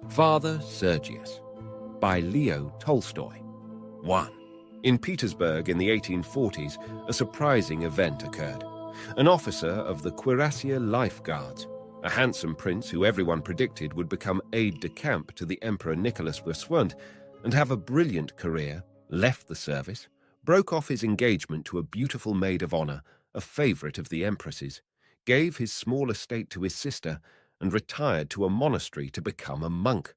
Father Sergius by Leo Tolstoy. 1. In Petersburg in the 1840s, a surprising event occurred. An officer of the Cuirassier Life Guards, a handsome prince who everyone predicted would become aide-de-camp to the Emperor Nicholas I and have a brilliant career, left the service, broke off his engagement to a beautiful maid of honor, a favorite of the empress's, gave his small estate to his sister, and retired to a monastery to become a monk.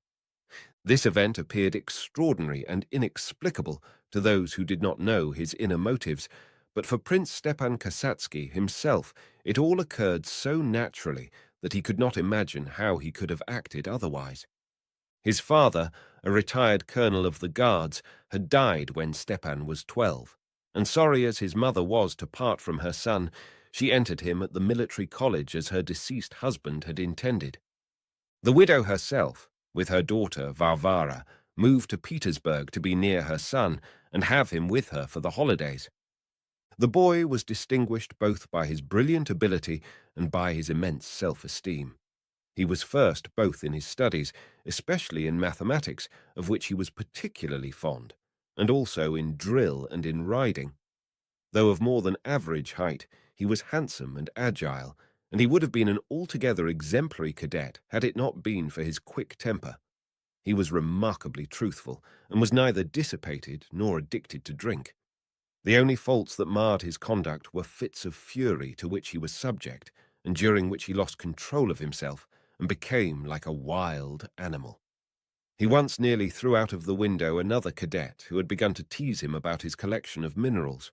This event appeared extraordinary and inexplicable to those who did not know his inner motives, but for Prince Stepan Kasatsky himself it all occurred so naturally that he could not imagine how he could have acted otherwise. His father, a retired colonel of the Guards, had died when Stepan was 12, and sorry as his mother was to part from her son, she entered him at the military college as her deceased husband had intended. The widow herself, with her daughter Varvara, moved to Petersburg to be near her son and have him with her for the holidays. The boy was distinguished both by his brilliant ability and by his immense self-esteem. He was first both in his studies, especially in mathematics, of which he was particularly fond, and also in drill and in riding. Though of more than average height, he was handsome and agile, and he would have been an altogether exemplary cadet had it not been for his quick temper. He was remarkably truthful, and was neither dissipated nor addicted to drink. The only faults that marred his conduct were fits of fury to which he was subject, and during which he lost control of himself and became like a wild animal. He once nearly threw out of the window another cadet who had begun to tease him about his collection of minerals.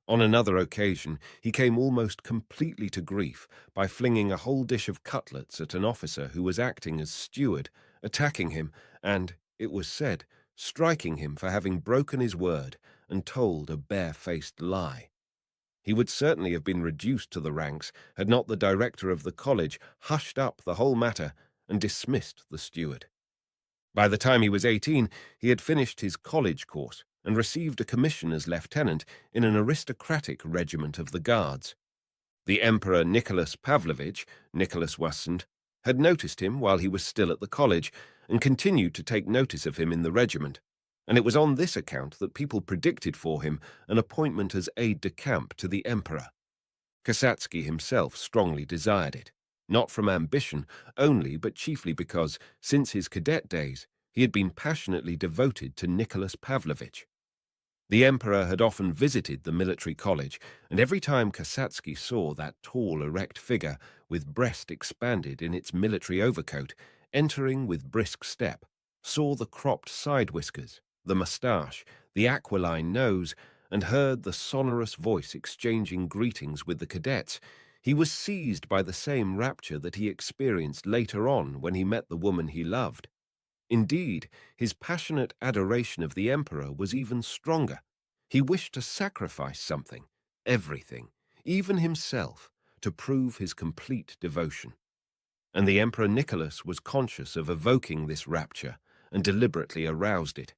On another occasion, he came almost completely to grief by flinging a whole dish of cutlets at an officer who was acting as steward, attacking him and, it was said, striking him for having broken his word and told a bare-faced lie. He would certainly have been reduced to the ranks had not the director of the college hushed up the whole matter and dismissed the steward. By the time he was 18, he had finished his college course and received a commission as lieutenant in an aristocratic regiment of the Guards. The Emperor Nicholas Pavlovich, Nicholas Wasson, had noticed him while he was still at the college and continued to take notice of him in the regiment, and it was on this account that people predicted for him an appointment as aide-de-camp to the Emperor. Kasatsky himself strongly desired it, not from ambition only, but chiefly because, since his cadet days, he had been passionately devoted to Nicholas Pavlovich. The Emperor had often visited the military college, and every time Kasatsky saw that tall, erect figure, with breast expanded in its military overcoat, entering with brisk step, saw the cropped side whiskers, the moustache, the aquiline nose, and heard the sonorous voice exchanging greetings with the cadets, he was seized by the same rapture that he experienced later on when he met the woman he loved. Indeed, his passionate adoration of the Emperor was even stronger. He wished to sacrifice something, everything, even himself, to prove his complete devotion. And the Emperor Nicholas was conscious of evoking this rapture and deliberately aroused it.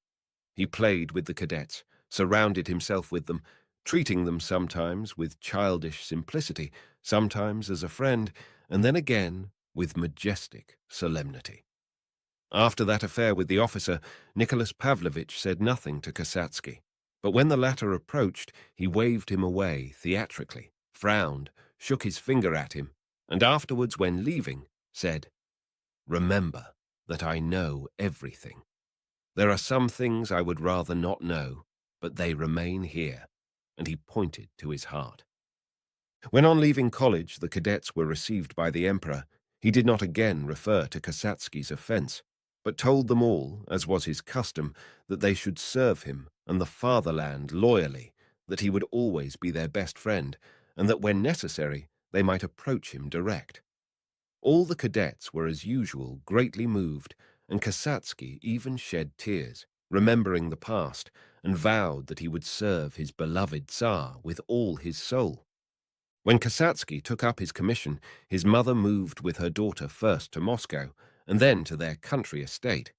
He played with the cadets, surrounded himself with them, treating them sometimes with childish simplicity, sometimes as a friend, and then again with majestic solemnity. After that affair with the officer, Nicholas Pavlovich said nothing to Kasatsky, but when the latter approached, he waved him away theatrically, frowned, shook his finger at him, and afterwards, when leaving, said, "Remember that I know everything. There are some things I would rather not know, but they remain here," and he pointed to his heart. When on leaving college the cadets were received by the Emperor, he did not again refer to Kasatsky's offense, but told them all, as was his custom, that they should serve him and the fatherland loyally, that he would always be their best friend, and that when necessary they might approach him direct. All the cadets were as usual greatly moved, and Kasatsky even shed tears, remembering the past, and vowed that he would serve his beloved Tsar with all his soul. When Kasatsky took up his commission, his mother moved with her daughter first to Moscow, and then to their country estate.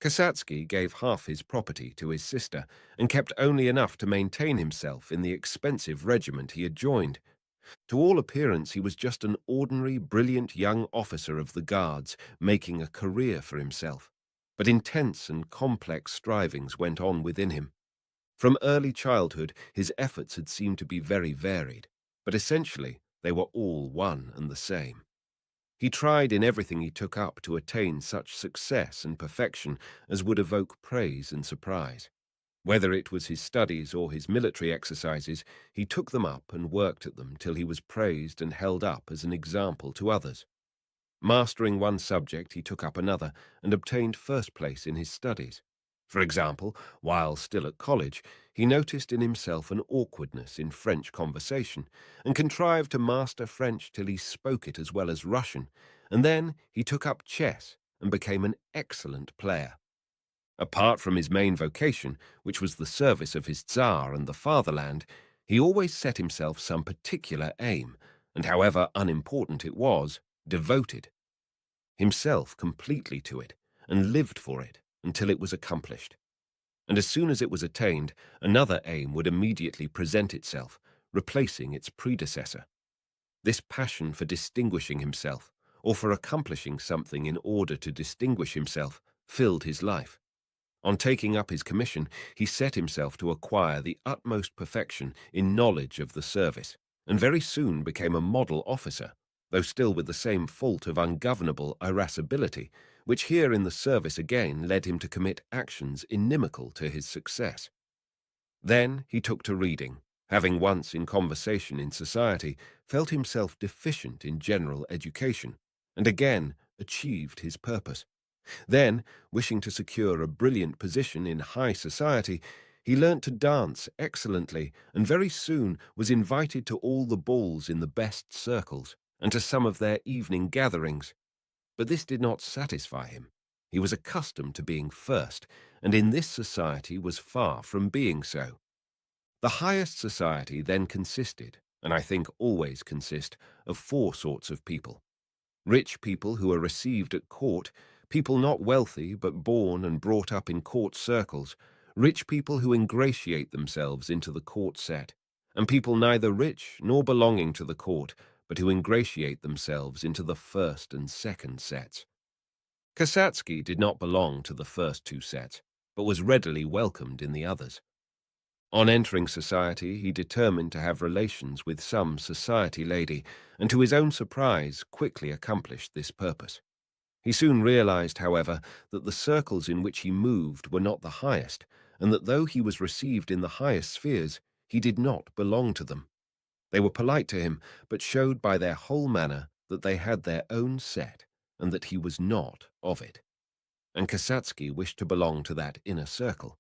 Kasatsky gave half his property to his sister, and kept only enough to maintain himself in the expensive regiment he had joined. To all appearance, he was just an ordinary, brilliant young officer of the Guards, making a career for himself. But intense and complex strivings went on within him. From early childhood, his efforts had seemed to be very varied, but essentially they were all one and the same. He tried in everything he took up to attain such success and perfection as would evoke praise and surprise. Whether it was his studies or his military exercises, he took them up and worked at them till he was praised and held up as an example to others. Mastering one subject, he took up another and obtained first place in his studies. For example, while still at college, he noticed in himself an awkwardness in French conversation and contrived to master French till he spoke it as well as Russian, and then he took up chess and became an excellent player. Apart from his main vocation, which was the service of his Tsar and the fatherland, he always set himself some particular aim, and however unimportant it was, devoted himself completely to it, and lived for it until it was accomplished. And as soon as it was attained, another aim would immediately present itself, replacing its predecessor. This passion for distinguishing himself, or for accomplishing something in order to distinguish himself, filled his life. On taking up his commission, he set himself to acquire the utmost perfection in knowledge of the service, and very soon became a model officer, though still with the same fault of ungovernable irascibility, which here in the service again led him to commit actions inimical to his success. Then he took to reading, having once in conversation in society felt himself deficient in general education, and again achieved his purpose. Then, wishing to secure a brilliant position in high society, he learnt to dance excellently and very soon was invited to all the balls in the best circles and to some of their evening gatherings. But this did not satisfy him. He was accustomed to being first, and in this society was far from being so. The highest society then consisted, and I think always consist, of four sorts of people. Rich people who are received at court, people not wealthy but born and brought up in court circles, rich people who ingratiate themselves into the court set, and people neither rich nor belonging to the court, but who ingratiate themselves into the first and second sets. Kasatsky did not belong to the first two sets, but was readily welcomed in the others. On entering society, he determined to have relations with some society lady, and to his own surprise quickly accomplished this purpose. He soon realized, however, that the circles in which he moved were not the highest, and that though he was received in the highest spheres, he did not belong to them. They were polite to him, but showed by their whole manner that they had their own set, and that he was not of it. And Kasatsky wished to belong to that inner circle.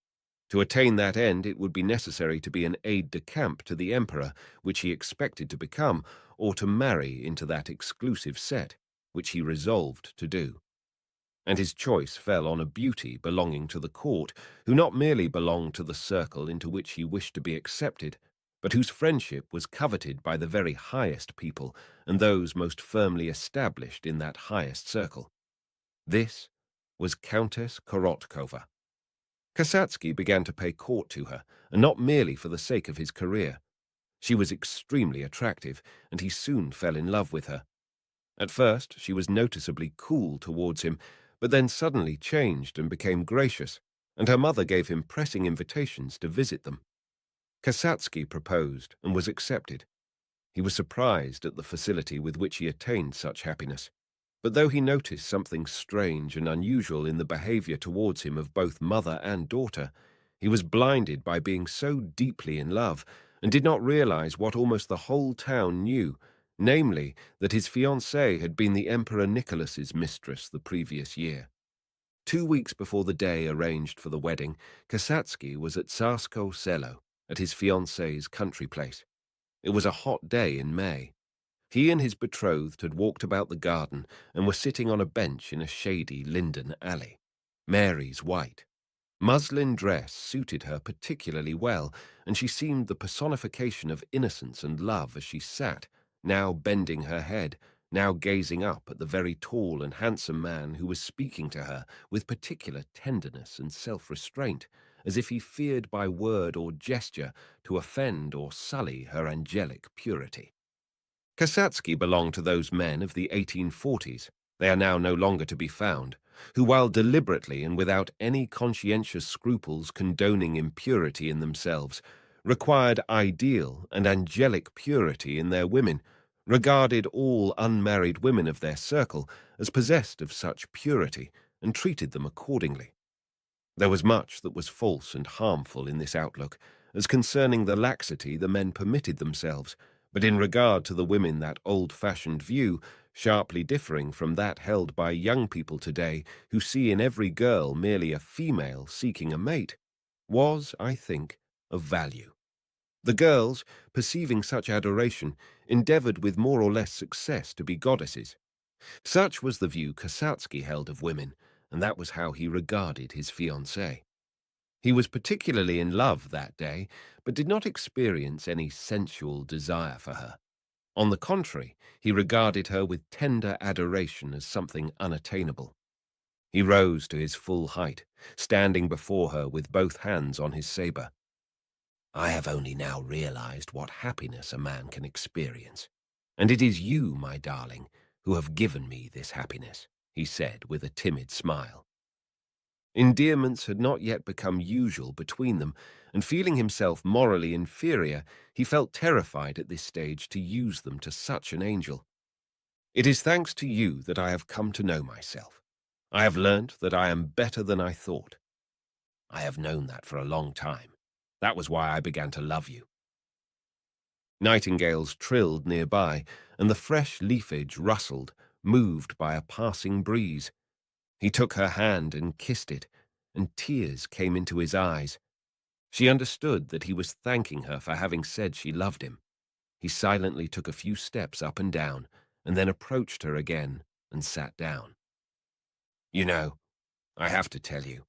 To attain that end, it would be necessary to be an aide-de-camp to the emperor, which he expected to become, or to marry into that exclusive set, which he resolved to do. And his choice fell on a beauty belonging to the court, who not merely belonged to the circle into which he wished to be accepted, but whose friendship was coveted by the very highest people and those most firmly established in that highest circle. This was Countess Korotkova. Kasatsky began to pay court to her, and not merely for the sake of his career. She was extremely attractive, and he soon fell in love with her. At first, she was noticeably cool towards him, but then suddenly changed and became gracious, and her mother gave him pressing invitations to visit them. Kasatsky proposed and was accepted. He was surprised at the facility with which he attained such happiness. But though he noticed something strange and unusual in the behavior towards him of both mother and daughter, he was blinded by being so deeply in love and did not realize what almost the whole town knew, namely, that his fiancée had been the Emperor Nicholas's mistress the previous year. 2 weeks before the day arranged for the wedding, Kasatsky was at Tsarskoe Selo, at his fiancée's country place. It was a hot day in May. He and his betrothed had walked about the garden and were sitting on a bench in a shady linden alley. Mary's white muslin dress suited her particularly well, and she seemed the personification of innocence and love as she sat, now bending her head, now gazing up at the very tall and handsome man who was speaking to her with particular tenderness and self-restraint, as if he feared by word or gesture to offend or sully her angelic purity. Kasatsky belonged to those men of the 1840s, they are now no longer to be found, who, while deliberately and without any conscientious scruples condoning impurity in themselves, required ideal and angelic purity in their women, regarded all unmarried women of their circle as possessed of such purity, and treated them accordingly. There was much that was false and harmful in this outlook, as concerning the laxity the men permitted themselves, but in regard to the women that old-fashioned view, sharply differing from that held by young people today who see in every girl merely a female seeking a mate, was, I think, of value. The girls, perceiving such adoration, endeavored with more or less success to be goddesses. Such was the view Kasatsky held of women, and that was how he regarded his fiancée. He was particularly in love that day, but did not experience any sensual desire for her. On the contrary, he regarded her with tender adoration as something unattainable. He rose to his full height, standing before her with both hands on his sabre. "I have only now realized what happiness a man can experience, and it is you, my darling, who have given me this happiness," he said with a timid smile. Endearments had not yet become usual between them, and feeling himself morally inferior, he felt terrified at this stage to use them to such an angel. "It is thanks to you that I have come to know myself. I have learnt that I am better than I thought. I have known that for a long time. That was why I began to love you." Nightingales trilled nearby, and the fresh leafage rustled, moved by a passing breeze. He took her hand and kissed it, and tears came into his eyes. She understood that he was thanking her for having said she loved him. He silently took a few steps up and down, and then approached her again and sat down. "You know, I have to tell you,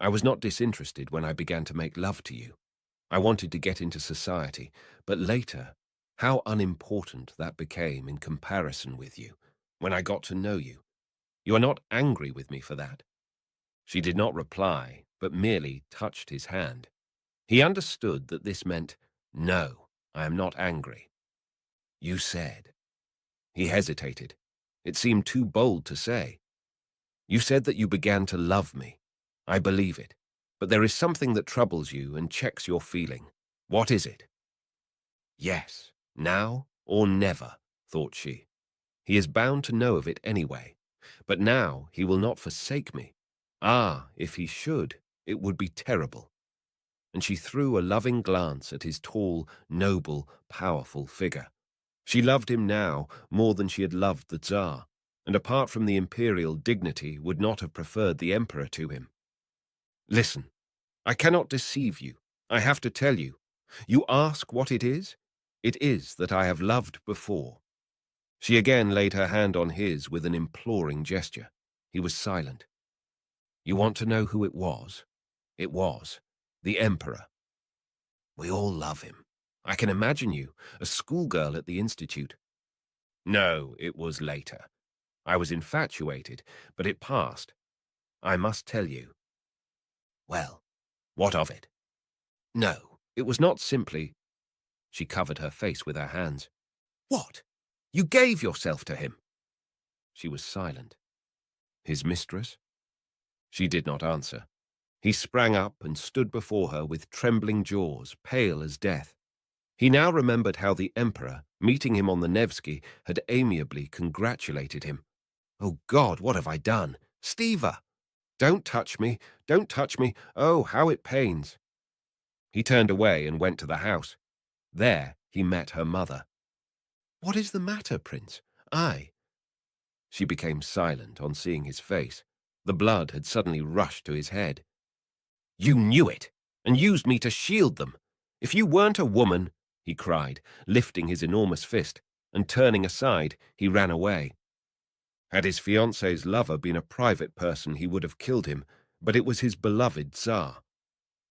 I was not disinterested when I began to make love to you. I wanted to get into society, but later, how unimportant that became in comparison with you, when I got to know you. You are not angry with me for that?" She did not reply, but merely touched his hand. He understood that this meant, "No, I am not angry." "You said—" He hesitated. It seemed too bold to say. "You said that you began to love me. I believe it. But there is something that troubles you and checks your feeling. What is it?" "Yes, now or never," thought she. "He is bound to know of it anyway. But now he will not forsake me. Ah, if he should, it would be terrible." And she threw a loving glance at his tall, noble, powerful figure. She loved him now more than she had loved the Tsar, and apart from the imperial dignity would not have preferred the emperor to him. "Listen, I cannot deceive you. I have to tell you. You ask what it is? It is that I have loved before." She again laid her hand on his with an imploring gesture. He was silent. "You want to know who it was? It was the emperor. We all love him. I can imagine you, a schoolgirl at the institute." "No, it was later. I was infatuated, but it passed. I must tell you." "Well, what of it?" "No, it was not simply—" She covered her face with her hands. "What? You gave yourself to him?" She was silent. "His mistress?" She did not answer. He sprang up and stood before her with trembling jaws, pale as death. He now remembered how the emperor, meeting him on the Nevsky, had amiably congratulated him. "Oh God, what have I done? Stiva! Don't touch me! Don't touch me! Oh, how it pains!" He turned away and went to the house. There he met her mother. "What is the matter, Prince? I—" She became silent on seeing his face. The blood had suddenly rushed to his head. "You knew it, and used me to shield them. If you weren't a woman—" he cried, lifting his enormous fist, and turning aside, he ran away. Had his fiancée's lover been a private person, he would have killed him, but it was his beloved Tsar.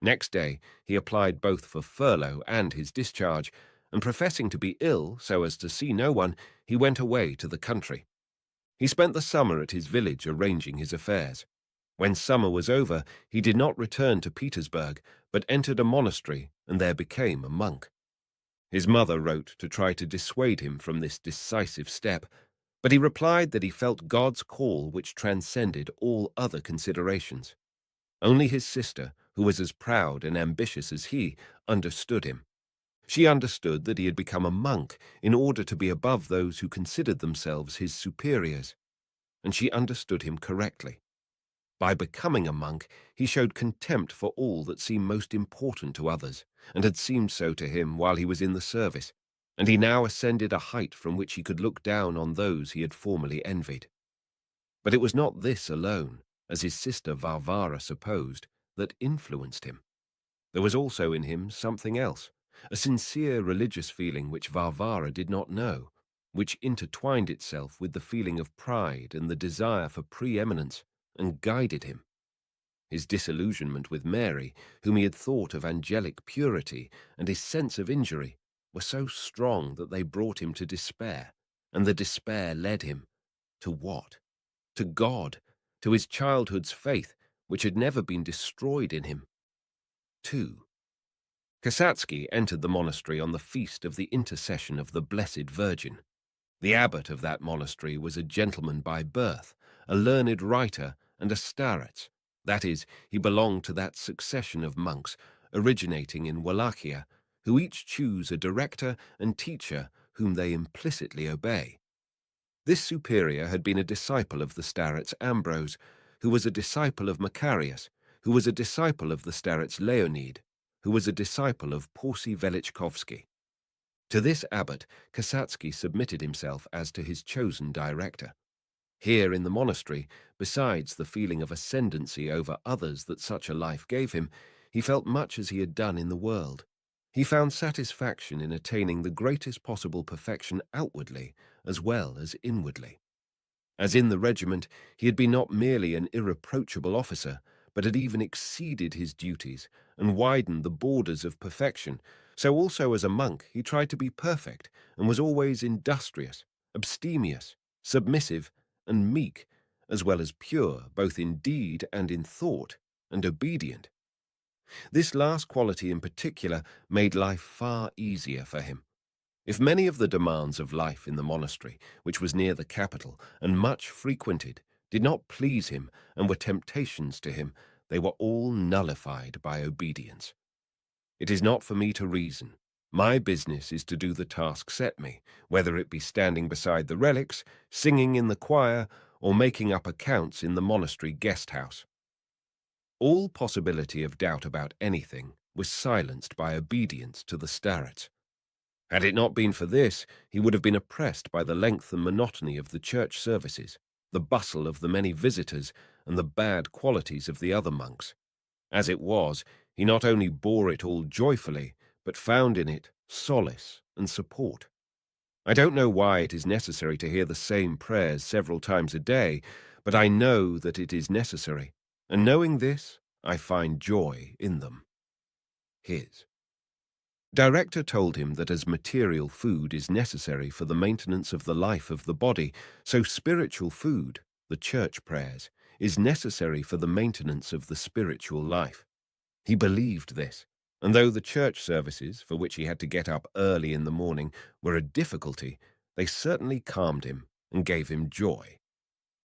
Next day, he applied both for furlough and his discharge, and professing to be ill so as to see no one, he went away to the country. He spent the summer at his village arranging his affairs. When summer was over, he did not return to Petersburg, but entered a monastery and there became a monk. His mother wrote to try to dissuade him from this decisive step, but he replied that he felt God's call which transcended all other considerations. Only his sister, who was as proud and ambitious as he, understood him. She understood that he had become a monk in order to be above those who considered themselves his superiors, and she understood him correctly. By becoming a monk, he showed contempt for all that seemed most important to others, and had seemed so to him while he was in the service, and he now ascended a height from which he could look down on those he had formerly envied. But it was not this alone, as his sister Varvara supposed, that influenced him. There was also in him something else, a sincere religious feeling which Varvara did not know, which intertwined itself with the feeling of pride and the desire for preeminence, and guided him. His disillusionment with Mary, whom he had thought of angelic purity, and his sense of injury, were so strong that they brought him to despair, and the despair led him to what? To God, to his childhood's faith, which had never been destroyed in him. 2. Kasatsky entered the monastery on the feast of the intercession of the Blessed Virgin. The abbot of that monastery was a gentleman by birth, a learned writer, and a starets. That is, he belonged to that succession of monks originating in Wallachia, who each choose a director and teacher whom they implicitly obey. This superior had been a disciple of the starets Ambrose, who was a disciple of Macarius, who was a disciple of the starets Leonid, who was a disciple of Porcy Velichkovsky. To this abbot, Kasatsky submitted himself as to his chosen director. Here in the monastery, besides the feeling of ascendancy over others that such a life gave him, he felt much as he had done in the world. He found satisfaction in attaining the greatest possible perfection outwardly as well as inwardly. As in the regiment, he had been not merely an irreproachable officer, but had even exceeded his duties and widened the borders of perfection. So also as a monk he tried to be perfect, and was always industrious, abstemious, submissive, and meek, as well as pure, both in deed and in thought, and obedient. This last quality in particular made life far easier for him. If many of the demands of life in the monastery, which was near the capital and much frequented, did not please him and were temptations to him, they were all nullified by obedience. It is not for me to reason. My business is to do the task set me, whether it be standing beside the relics, singing in the choir, or making up accounts in the monastery guest-house. All possibility of doubt about anything was silenced by obedience to the starets. Had it not been for this, he would have been oppressed by the length and monotony of the church services, the bustle of the many visitors, and the bad qualities of the other monks. As it was, he not only bore it all joyfully, but found in it solace and support. I don't know why it is necessary to hear the same prayers several times a day, but I know that it is necessary, and knowing this, I find joy in them. His director told him that as material food is necessary for the maintenance of the life of the body, so spiritual food, the church prayers, is necessary for the maintenance of the spiritual life. He believed this, and though the church services, for which he had to get up early in the morning, were a difficulty, they certainly calmed him and gave him joy.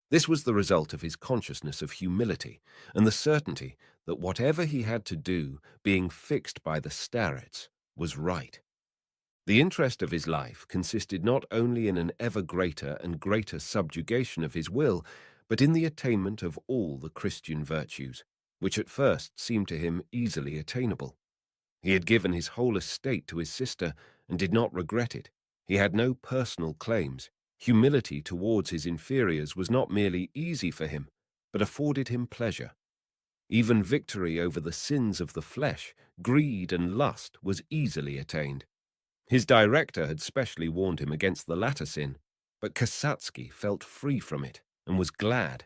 This was the result of his consciousness of humility and the certainty that whatever he had to do, being fixed by the starets, was right. The interest of his life consisted not only in an ever greater and greater subjugation of his will, but in the attainment of all the Christian virtues, which at first seemed to him easily attainable. He had given his whole estate to his sister and did not regret it. He had no personal claims. Humility towards his inferiors was not merely easy for him, but afforded him pleasure. Even victory over the sins of the flesh, greed and lust, was easily attained. His director had specially warned him against the latter sin, but Kasatsky felt free from it and was glad.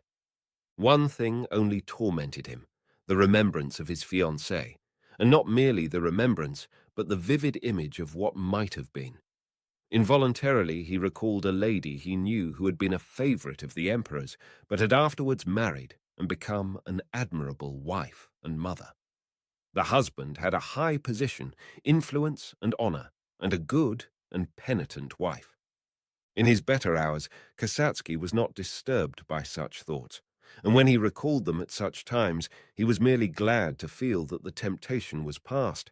One thing only tormented him, the remembrance of his fiancée, and not merely the remembrance, but the vivid image of what might have been. Involuntarily he recalled a lady he knew who had been a favorite of the emperor's, but had afterwards married and become an admirable wife and mother. The husband had a high position, influence, and honor, and a good and penitent wife. In his better hours, Kasatsky was not disturbed by such thoughts, and when he recalled them at such times, he was merely glad to feel that the temptation was past.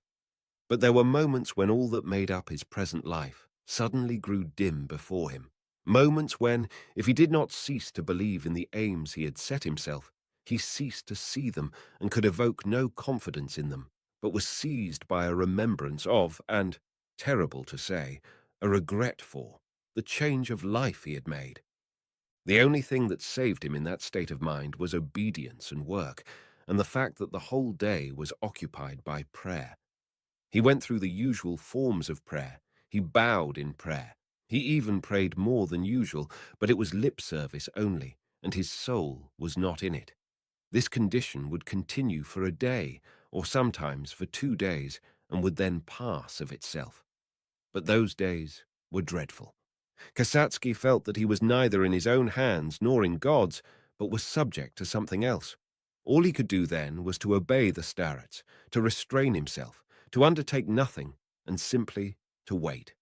But there were moments when all that made up his present life suddenly grew dim before him. Moments when, if he did not cease to believe in the aims he had set himself, he ceased to see them and could evoke no confidence in them, but was seized by a remembrance of, and, terrible to say, a regret for, the change of life he had made. The only thing that saved him in that state of mind was obedience and work, and the fact that the whole day was occupied by prayer. He went through the usual forms of prayer. He bowed in prayer. He even prayed more than usual, but it was lip service only, and his soul was not in it. This condition would continue for a day, or sometimes for 2 days, and would then pass of itself. But those days were dreadful. Kasatsky felt that he was neither in his own hands nor in God's, but was subject to something else. All he could do then was to obey the starets, to restrain himself, to undertake nothing, and simply to wait.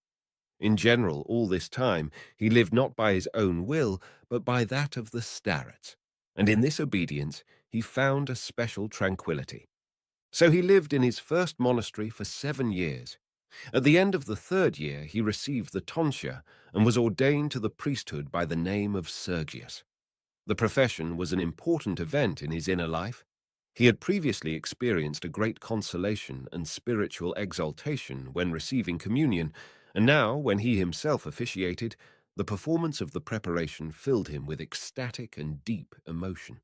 In general, all this time, he lived not by his own will, but by that of the starets, and in this obedience he found a special tranquillity. So he lived in his first monastery for 7 years. At the end of the 3rd year, he received the tonsure and was ordained to the priesthood by the name of Sergius. The profession was an important event in his inner life. He had previously experienced a great consolation and spiritual exaltation when receiving communion, and now, when he himself officiated, the performance of the preparation filled him with ecstatic and deep emotion.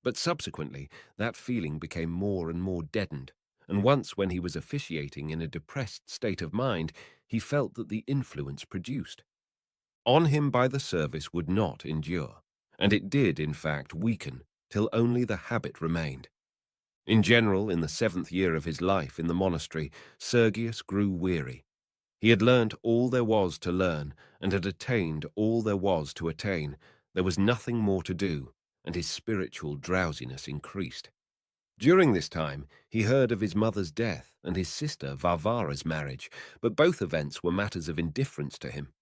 But subsequently, that feeling became more and more deadened, and once when he was officiating in a depressed state of mind, he felt that the influence produced on him by the service would not endure, and it did, in fact, weaken, till only the habit remained. In general, in the 7th year of his life in the monastery, Sergius grew weary. He had learnt all there was to learn, and had attained all there was to attain. There was nothing more to do, and his spiritual drowsiness increased. During this time, he heard of his mother's death and his sister Varvara's marriage, but both events were matters of indifference to him.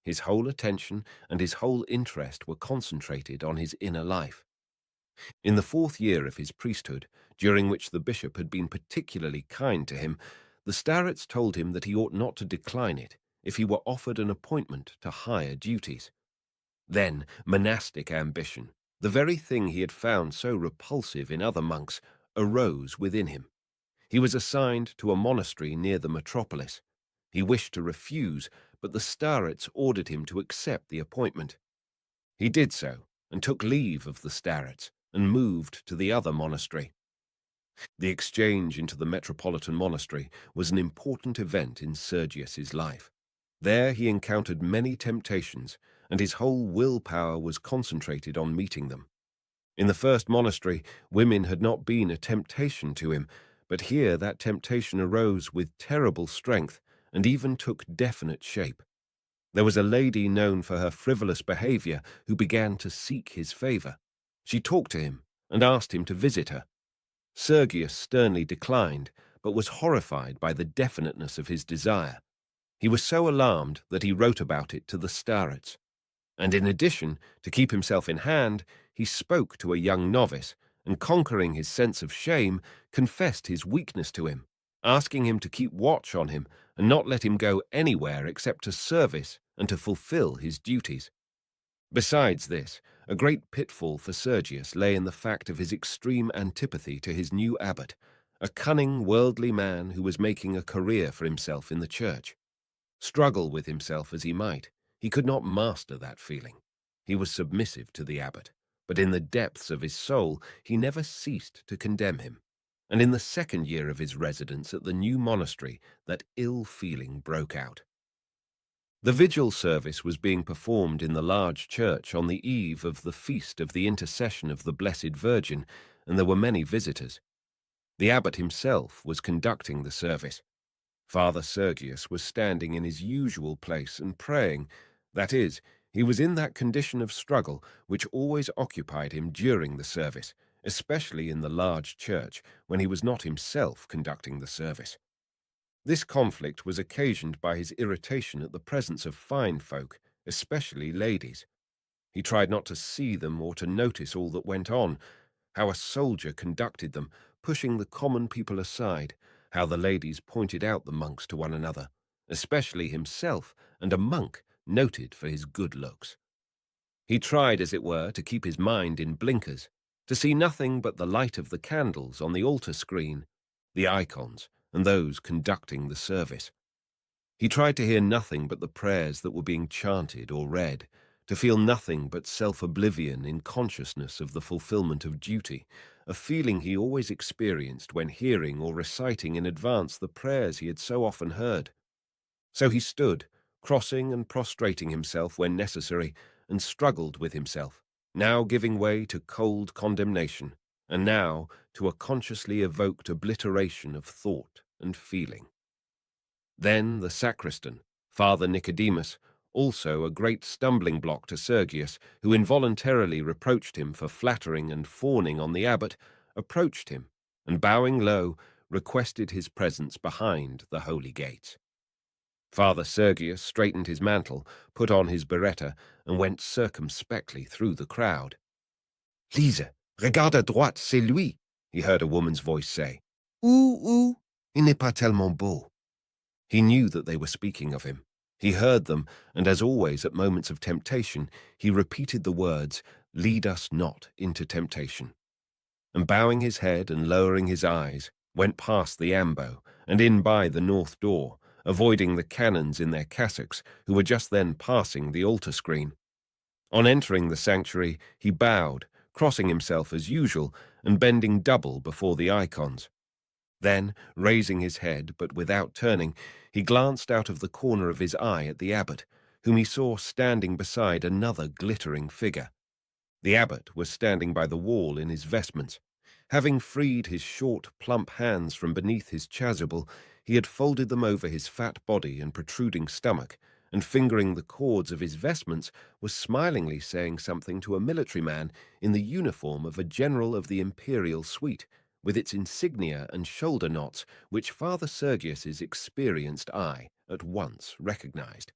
His whole attention and his whole interest were concentrated on his inner life. In the 4th year of his priesthood, during which the bishop had been particularly kind to him, the starets told him that he ought not to decline it if he were offered an appointment to higher duties. Then monastic ambition, the very thing he had found so repulsive in other monks, arose within him. He was assigned to a monastery near the metropolis. He wished to refuse, but the starets ordered him to accept the appointment. He did so, and took leave of the starets, and moved to the other monastery. The exchange into the metropolitan monastery was an important event in Sergius's life. There he encountered many temptations, and his whole willpower was concentrated on meeting them. In the first monastery, women had not been a temptation to him, but here that temptation arose with terrible strength and even took definite shape. There was a lady known for her frivolous behavior who began to seek his favor. She talked to him and asked him to visit her. Sergius sternly declined, but was horrified by the definiteness of his desire. He was so alarmed that he wrote about it to the starets. And in addition, to keep himself in hand, he spoke to a young novice, and conquering his sense of shame, confessed his weakness to him, asking him to keep watch on him and not let him go anywhere except to service and to fulfill his duties. Besides this, a great pitfall for Sergius lay in the fact of his extreme antipathy to his new abbot, a cunning, worldly man who was making a career for himself in the church. Struggle with himself as he might, he could not master that feeling. He was submissive to the abbot, but in the depths of his soul he never ceased to condemn him. And in the 2nd year of his residence at the new monastery, that ill feeling broke out. The vigil service was being performed in the large church on the eve of the feast of the intercession of the Blessed Virgin, and there were many visitors. The abbot himself was conducting the service. Father Sergius was standing in his usual place and praying. That is, he was in that condition of struggle which always occupied him during the service, especially in the large church when he was not himself conducting the service. This conflict was occasioned by his irritation at the presence of fine folk, especially ladies. He tried not to see them or to notice all that went on, how a soldier conducted them, pushing the common people aside, how the ladies pointed out the monks to one another, especially himself and a monk noted for his good looks. He tried, as it were, to keep his mind in blinkers, to see nothing but the light of the candles on the altar screen, the icons, and those conducting the service. He tried to hear nothing but the prayers that were being chanted or read, to feel nothing but self-oblivion in consciousness of the fulfillment of duty, a feeling he always experienced when hearing or reciting in advance the prayers he had so often heard. So he stood, crossing and prostrating himself when necessary, and struggled with himself, now giving way to cold condemnation, and now to a consciously evoked obliteration of thought and feeling. Then the sacristan, Father Nicodemus, also a great stumbling block to Sergius, who involuntarily reproached him for flattering and fawning on the abbot, approached him, and bowing low, requested his presence behind the holy gates. Father Sergius straightened his mantle, put on his biretta, and went circumspectly through the crowd. "Lise, regarde à droite, c'est lui," he heard a woman's voice say. Ou, il n'est pas tellement beau." He knew that they were speaking of him. He heard them, and as always at moments of temptation, he repeated the words, "Lead us not into temptation." And bowing his head and lowering his eyes, went past the ambo and in by the north door, avoiding the canons in their cassocks, who were just then passing the altar screen. On entering the sanctuary, he bowed, crossing himself as usual and bending double before the icons. Then, raising his head, but without turning, he glanced out of the corner of his eye at the abbot, whom he saw standing beside another glittering figure. The abbot was standing by the wall in his vestments. Having freed his short, plump hands from beneath his chasuble, he had folded them over his fat body and protruding stomach, and fingering the cords of his vestments, was smilingly saying something to a military man in the uniform of a general of the imperial suite, with its insignia and shoulder knots, which Father Sergius's experienced eye at once recognized.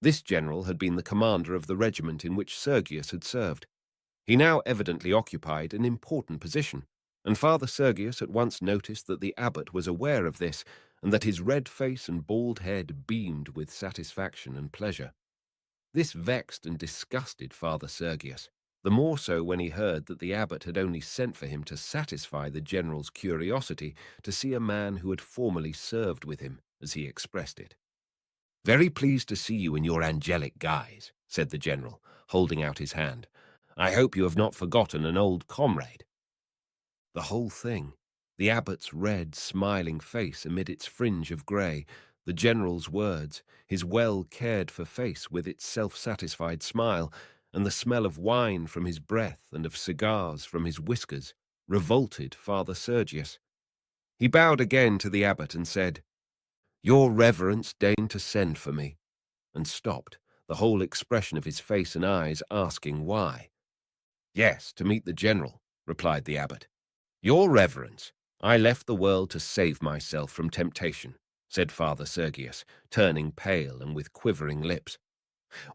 This general had been the commander of the regiment in which Sergius had served. He now evidently occupied an important position, and Father Sergius at once noticed that the abbot was aware of this, and that his red face and bald head beamed with satisfaction and pleasure. This vexed and disgusted Father Sergius, the more so when he heard that the abbot had only sent for him to satisfy the general's curiosity to see a man who had formerly served with him, as he expressed it. "Very pleased to see you in your angelic guise," said the general, holding out his hand. "I hope you have not forgotten an old comrade." The whole thing, the abbot's red, smiling face amid its fringe of grey, the general's words, his well-cared-for face with its self-satisfied smile, and the smell of wine from his breath and of cigars from his whiskers, revolted Father Sergius. He bowed again to the abbot and said, "Your reverence deigned to send for me," and stopped, the whole expression of his face and eyes asking why. "Yes, to meet the general," replied the abbot. "Your reverence, I left the world to save myself from temptation," said Father Sergius, turning pale and with quivering lips.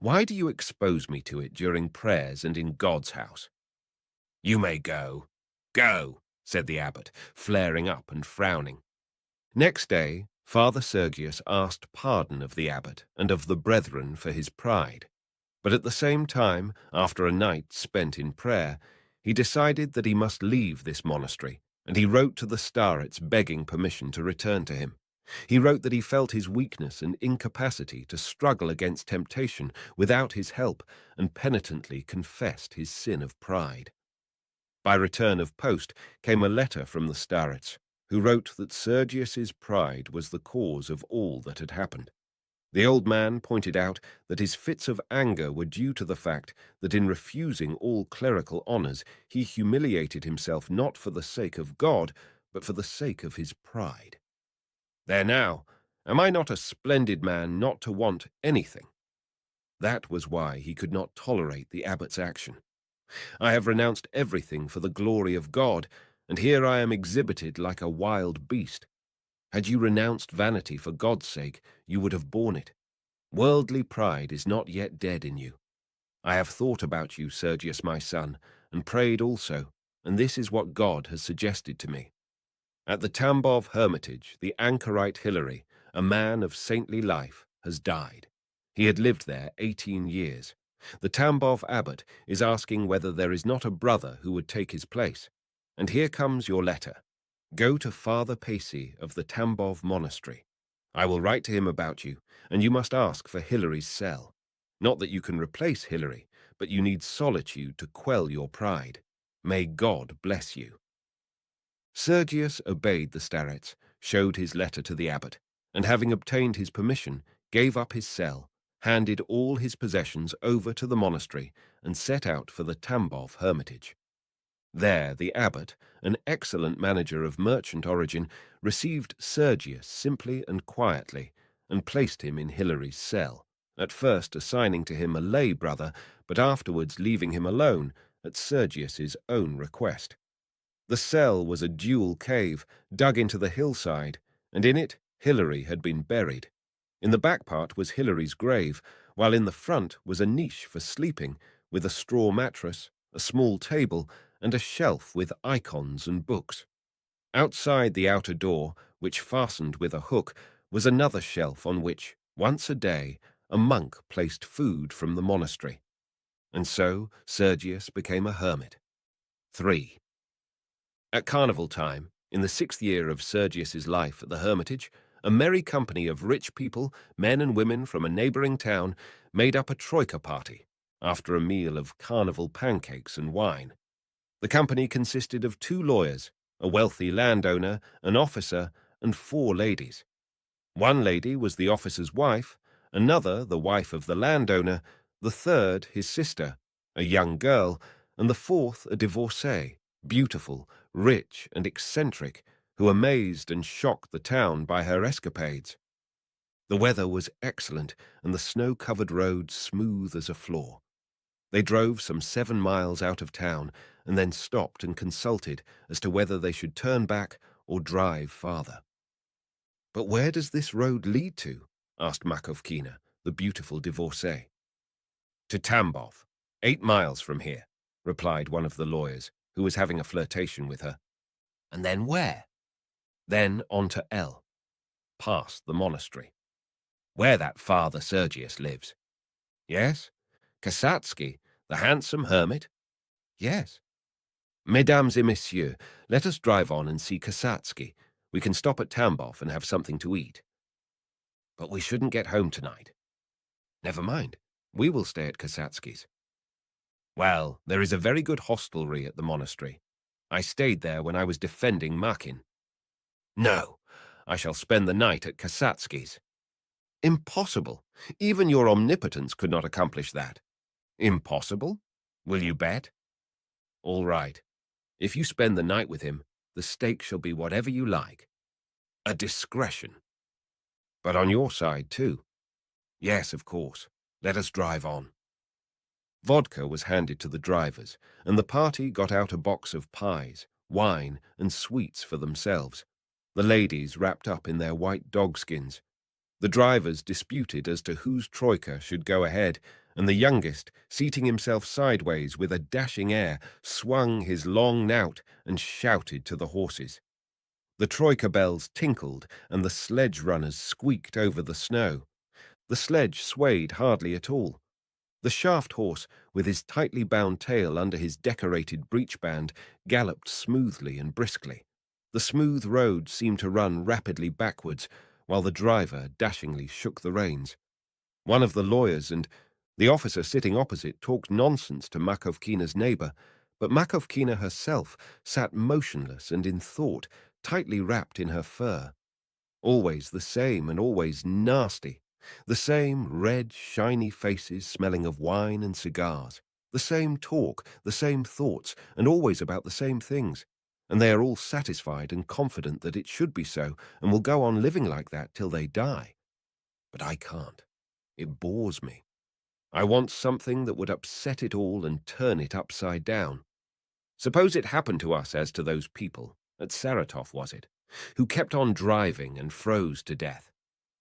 "Why do you expose me to it during prayers and in God's house?" "You may go. Go," said the abbot, flaring up and frowning. Next day, Father Sergius asked pardon of the abbot and of the brethren for his pride. But at the same time, after a night spent in prayer, he decided that he must leave this monastery, and he wrote to the starets begging permission to return to him. He wrote that he felt his weakness and incapacity to struggle against temptation without his help, and penitently confessed his sin of pride. By return of post came a letter from the starets, who wrote that Sergius's pride was the cause of all that had happened. The old man pointed out that his fits of anger were due to the fact that in refusing all clerical honors he humiliated himself not for the sake of God, but for the sake of his pride. There now, am I not a splendid man not to want anything? That was why he could not tolerate the abbot's action. I have renounced everything for the glory of God, and here I am exhibited like a wild beast. Had you renounced vanity for God's sake, you would have borne it. Worldly pride is not yet dead in you. I have thought about you, Sergius, my son, and prayed also, and this is what God has suggested to me. At the Tambov hermitage, the anchorite Hilary, a man of saintly life, has died. He had lived there 18 years. The Tambov abbot is asking whether there is not a brother who would take his place. And here comes your letter. Go to Father Pacey of the Tambov monastery. I will write to him about you, and you must ask for Hilary's cell. Not that you can replace Hilary, but you need solitude to quell your pride. May God bless you. Sergius obeyed the starets, showed his letter to the abbot, and having obtained his permission, gave up his cell, handed all his possessions over to the monastery, and set out for the Tambov hermitage. There the abbot, an excellent manager of merchant origin, received Sergius simply and quietly, and placed him in Hilary's cell, at first assigning to him a lay brother, but afterwards leaving him alone, at Sergius's own request. The cell was a dual cave, dug into the hillside, and in it Hilary had been buried. In the back part was Hilary's grave, while in the front was a niche for sleeping, with a straw mattress, a small table, and a shelf with icons and books. Outside the outer door, which fastened with a hook, was another shelf on which, once a day, a monk placed food from the monastery. And so Sergius became a hermit. 3. At carnival time, in the 6th year of Sergius's life at the hermitage, a merry company of rich people, men and women from a neighboring town, made up a troika party, after a meal of carnival pancakes and wine. The company consisted of 2 lawyers, a wealthy landowner, an officer, and 4 ladies. One lady was the officer's wife, another the wife of the landowner, the third his sister, a young girl, and the fourth a divorcee, beautiful, rich, and eccentric, who amazed and shocked the town by her escapades. The weather was excellent, and the snow-covered roads smooth as a floor. They drove some 7 miles out of town, and then stopped and consulted as to whether they should turn back or drive farther. "But where does this road lead to?" asked Makovkina, the beautiful divorcee. "To Tambov, 8 miles from here," replied one of the lawyers, who was having a flirtation with her. "And then where?" "Then on to L, past the monastery." "Where that Father Sergius lives?" "Yes." "Kasatsky, the handsome hermit?" "Yes." "Mesdames et messieurs, let us drive on and see Kasatsky. We can stop at Tambov and have something to eat." "But we shouldn't get home tonight." "Never mind. We will stay at Kasatsky's." "Well, there is a very good hostelry at the monastery. I stayed there when I was defending Makin." "No, I shall spend the night at Kasatsky's." "Impossible. Even your omnipotence could not accomplish that." "Impossible? Will you bet?" "All right. If you spend the night with him, the stake shall be whatever you like." "A discretion." "But on your side, too." "Yes, of course. Let us drive on." Vodka was handed to the drivers, and the party got out a box of pies, wine, and sweets for themselves. The ladies wrapped up in their white dogskins. The drivers disputed as to whose troika should go ahead, and the youngest, seating himself sideways with a dashing air, swung his long knout and shouted to the horses. The troika bells tinkled, and the sledge runners squeaked over the snow. The sledge swayed hardly at all. The shaft horse, with his tightly bound tail under his decorated breechband, galloped smoothly and briskly. The smooth road seemed to run rapidly backwards, while the driver dashingly shook the reins. One of the lawyers and the officer sitting opposite talked nonsense to Makovkina's neighbor, but Makovkina herself sat motionless and in thought, tightly wrapped in her fur. Always the same and always nasty. The same red, shiny faces smelling of wine and cigars. The same talk, the same thoughts, and always about the same things. And they are all satisfied and confident that it should be so, and will go on living like that till they die. But I can't. It bores me. I want something that would upset it all and turn it upside down. Suppose it happened to us as to those people. At Saratov, was it? who kept on driving and froze to death.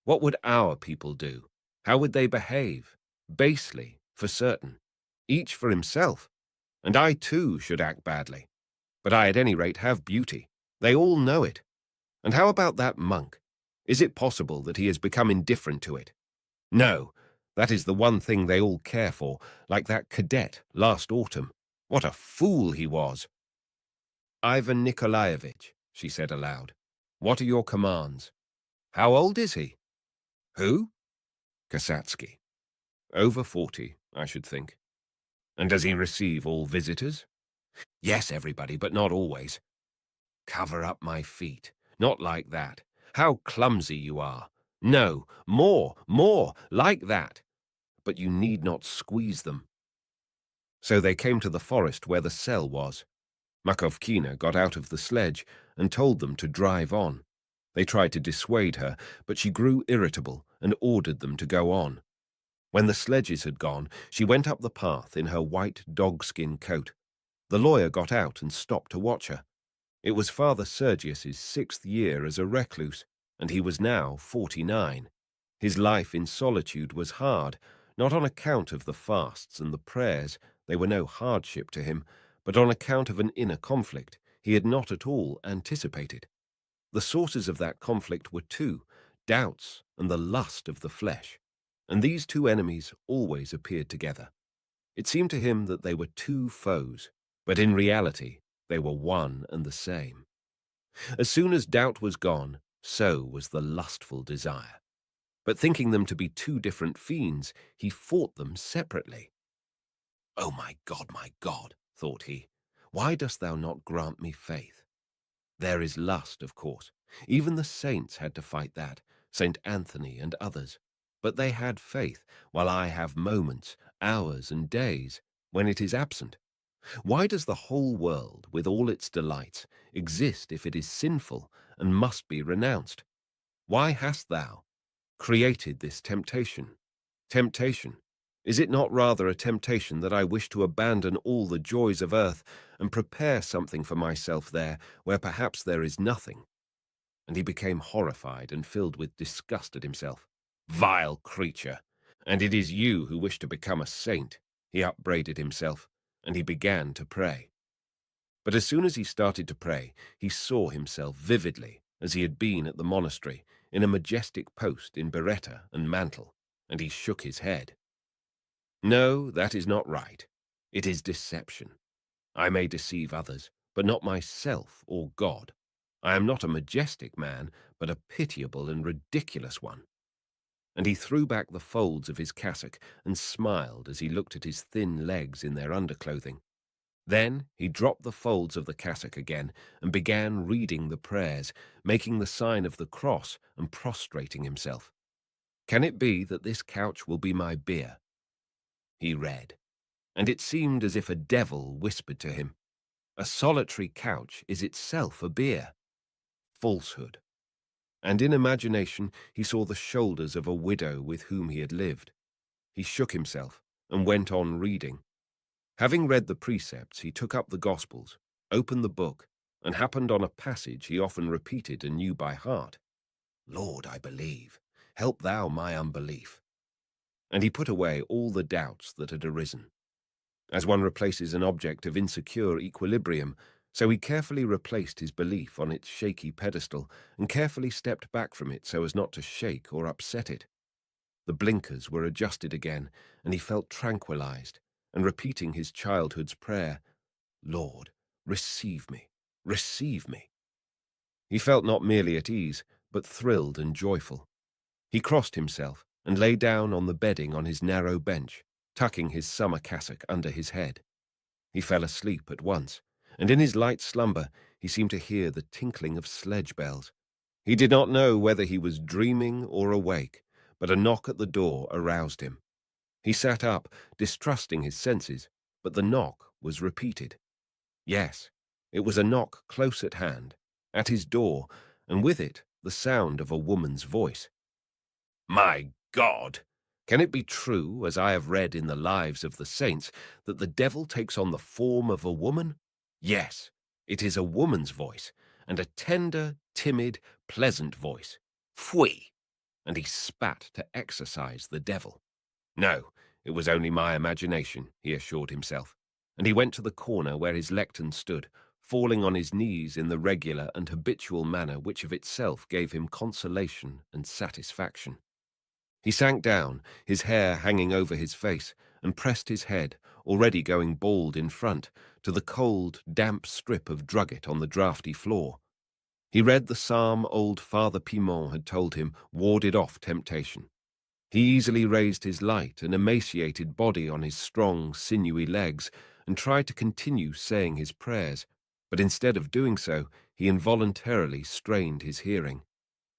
What would our people do? How would they behave? Basely, for certain. Each for himself. And I too should act badly. But I at any rate have beauty. They all know it. And how about that monk? Is it possible that he has become indifferent to it? No, that is the one thing they all care for, like that cadet last autumn. What a fool he was! Ivan Nikolaevich, she said aloud, what are your commands? How old is he? Who? Kasatsky. Over 40, I should think. And does he receive all visitors? Yes, everybody, but not always. Cover up my feet. Not like that. How clumsy you are. No, more, like that. But you need not squeeze them. So they came to the forest where the cell was. Makovkina got out of the sledge and told them to drive on. They tried to dissuade her, but she grew irritable and ordered them to go on. When the sledges had gone, she went up the path in her white dogskin coat. The lawyer got out and stopped to watch her. It was Father Sergius's 6th year as a recluse, and he was now 49. His life in solitude was hard, not on account of the fasts and the prayers, they were no hardship to him, but on account of an inner conflict he had not at all anticipated. The sources of that conflict were two, doubts and the lust of the flesh, and these two enemies always appeared together. It seemed to him that they were two foes, but in reality they were one and the same. As soon as doubt was gone, so was the lustful desire. But thinking them to be two different fiends, he fought them separately. Oh, my God, thought he, why dost thou not grant me faith? There is lust, of course. Even the saints had to fight that, Saint Anthony and others. But they had faith, while I have moments, hours and days, when it is absent. Why does the whole world, with all its delights, exist if it is sinful and must be renounced? Why hast thou created this temptation? Temptation, is it not rather a temptation that I wish to abandon all the joys of earth and prepare something for myself there, where perhaps there is nothing? And he became horrified and filled with disgust at himself. Vile creature! And it is you who wish to become a saint, he upbraided himself, and he began to pray. But as soon as he started to pray, he saw himself vividly, as he had been at the monastery, in a majestic post in biretta and mantle, and he shook his head. No, that is not right. It is deception. I may deceive others, but not myself or God. I am not a majestic man, but a pitiable and ridiculous one. And he threw back the folds of his cassock and smiled as he looked at his thin legs in their underclothing. Then he dropped the folds of the cassock again and began reading the prayers, making the sign of the cross and prostrating himself. Can it be that this couch will be my bier? He read, and it seemed as if a devil whispered to him, a solitary couch is itself a bier. Falsehood. And in imagination he saw the shoulders of a widow with whom he had lived. He shook himself and went on reading. Having read the precepts, he took up the Gospels, opened the book, and happened on a passage he often repeated and knew by heart. Lord, I believe. Help thou my unbelief. And he put away all the doubts that had arisen. As one replaces an object of insecure equilibrium, so he carefully replaced his belief on its shaky pedestal and carefully stepped back from it so as not to shake or upset it. The blinkers were adjusted again, and he felt tranquilized, and repeating his childhood's prayer, Lord, receive me, receive me. He felt not merely at ease, but thrilled and joyful. He crossed himself and lay down on the bedding on his narrow bench, tucking his summer cassock under his head. He fell asleep at once, and in his light slumber he seemed to hear the tinkling of sledge bells. He did not know whether he was dreaming or awake, but a knock at the door aroused him. He sat up, distrusting his senses, but the knock was repeated. Yes, it was a knock close at hand, at his door, and with it the sound of a woman's voice. My God! Can it be true, as I have read in the lives of the saints, that the devil takes on the form of a woman? Yes, it is a woman's voice, and a tender, timid, pleasant voice. "Pfui!" And he spat to exorcise the devil. No, it was only my imagination, he assured himself, and he went to the corner where his lectern stood, falling on his knees in the regular and habitual manner which of itself gave him consolation and satisfaction. He sank down, his hair hanging over his face, and pressed his head, already going bald in front, to the cold, damp strip of drugget on the draughty floor. He read the psalm old Father Pimon had told him warded off temptation. He easily raised his light and emaciated body on his strong, sinewy legs, and tried to continue saying his prayers, but instead of doing so, he involuntarily strained his hearing.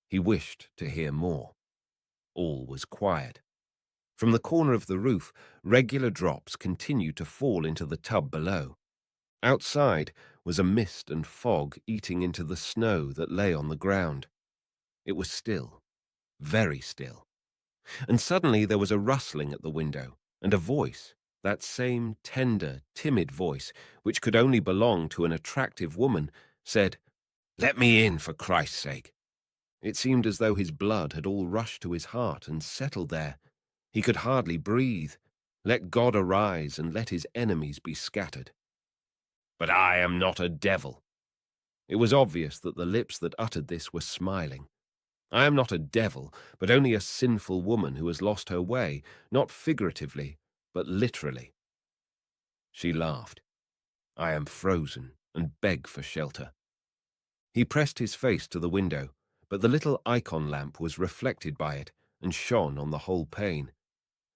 He wished to hear more. All was quiet. From the corner of the roof, regular drops continued to fall into the tub below. Outside was a mist and fog eating into the snow that lay on the ground. It was still, very still. And suddenly there was a rustling at the window, and a voice, that same tender, timid voice, which could only belong to an attractive woman, said, "Let me in, for Christ's sake." It seemed as though his blood had all rushed to his heart and settled there. He could hardly breathe. Let God arise and let his enemies be scattered. But I am not a devil. It was obvious that the lips that uttered this were smiling. I am not a devil, but only a sinful woman who has lost her way, not figuratively, but literally. She laughed. I am frozen and beg for shelter. He pressed his face to the window, but the little icon lamp was reflected by it and shone on the whole pane.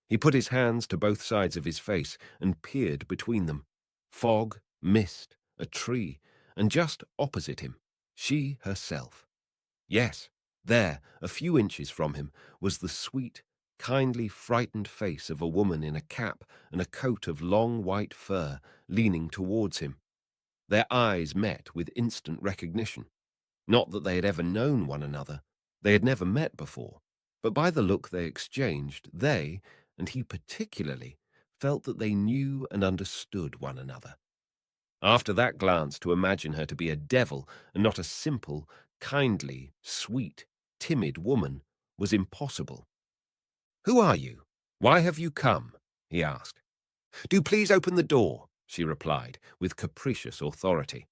He put his hands to both sides of his face and peered between them. Fog, mist, a tree, and just opposite him, she herself. Yes, there, a few inches from him, was the sweet, kindly, frightened face of a woman in a cap and a coat of long white fur, leaning towards him. Their eyes met with instant recognition. Not that they had ever known one another. They had never met before. But by the look they exchanged, they, and he particularly, felt that they knew and understood one another. After that glance, to imagine her to be a devil and not a simple, kindly, sweet, timid woman was impossible. "Who are you? Why have you come?" he asked. "Do please open the door," she replied, with capricious authority.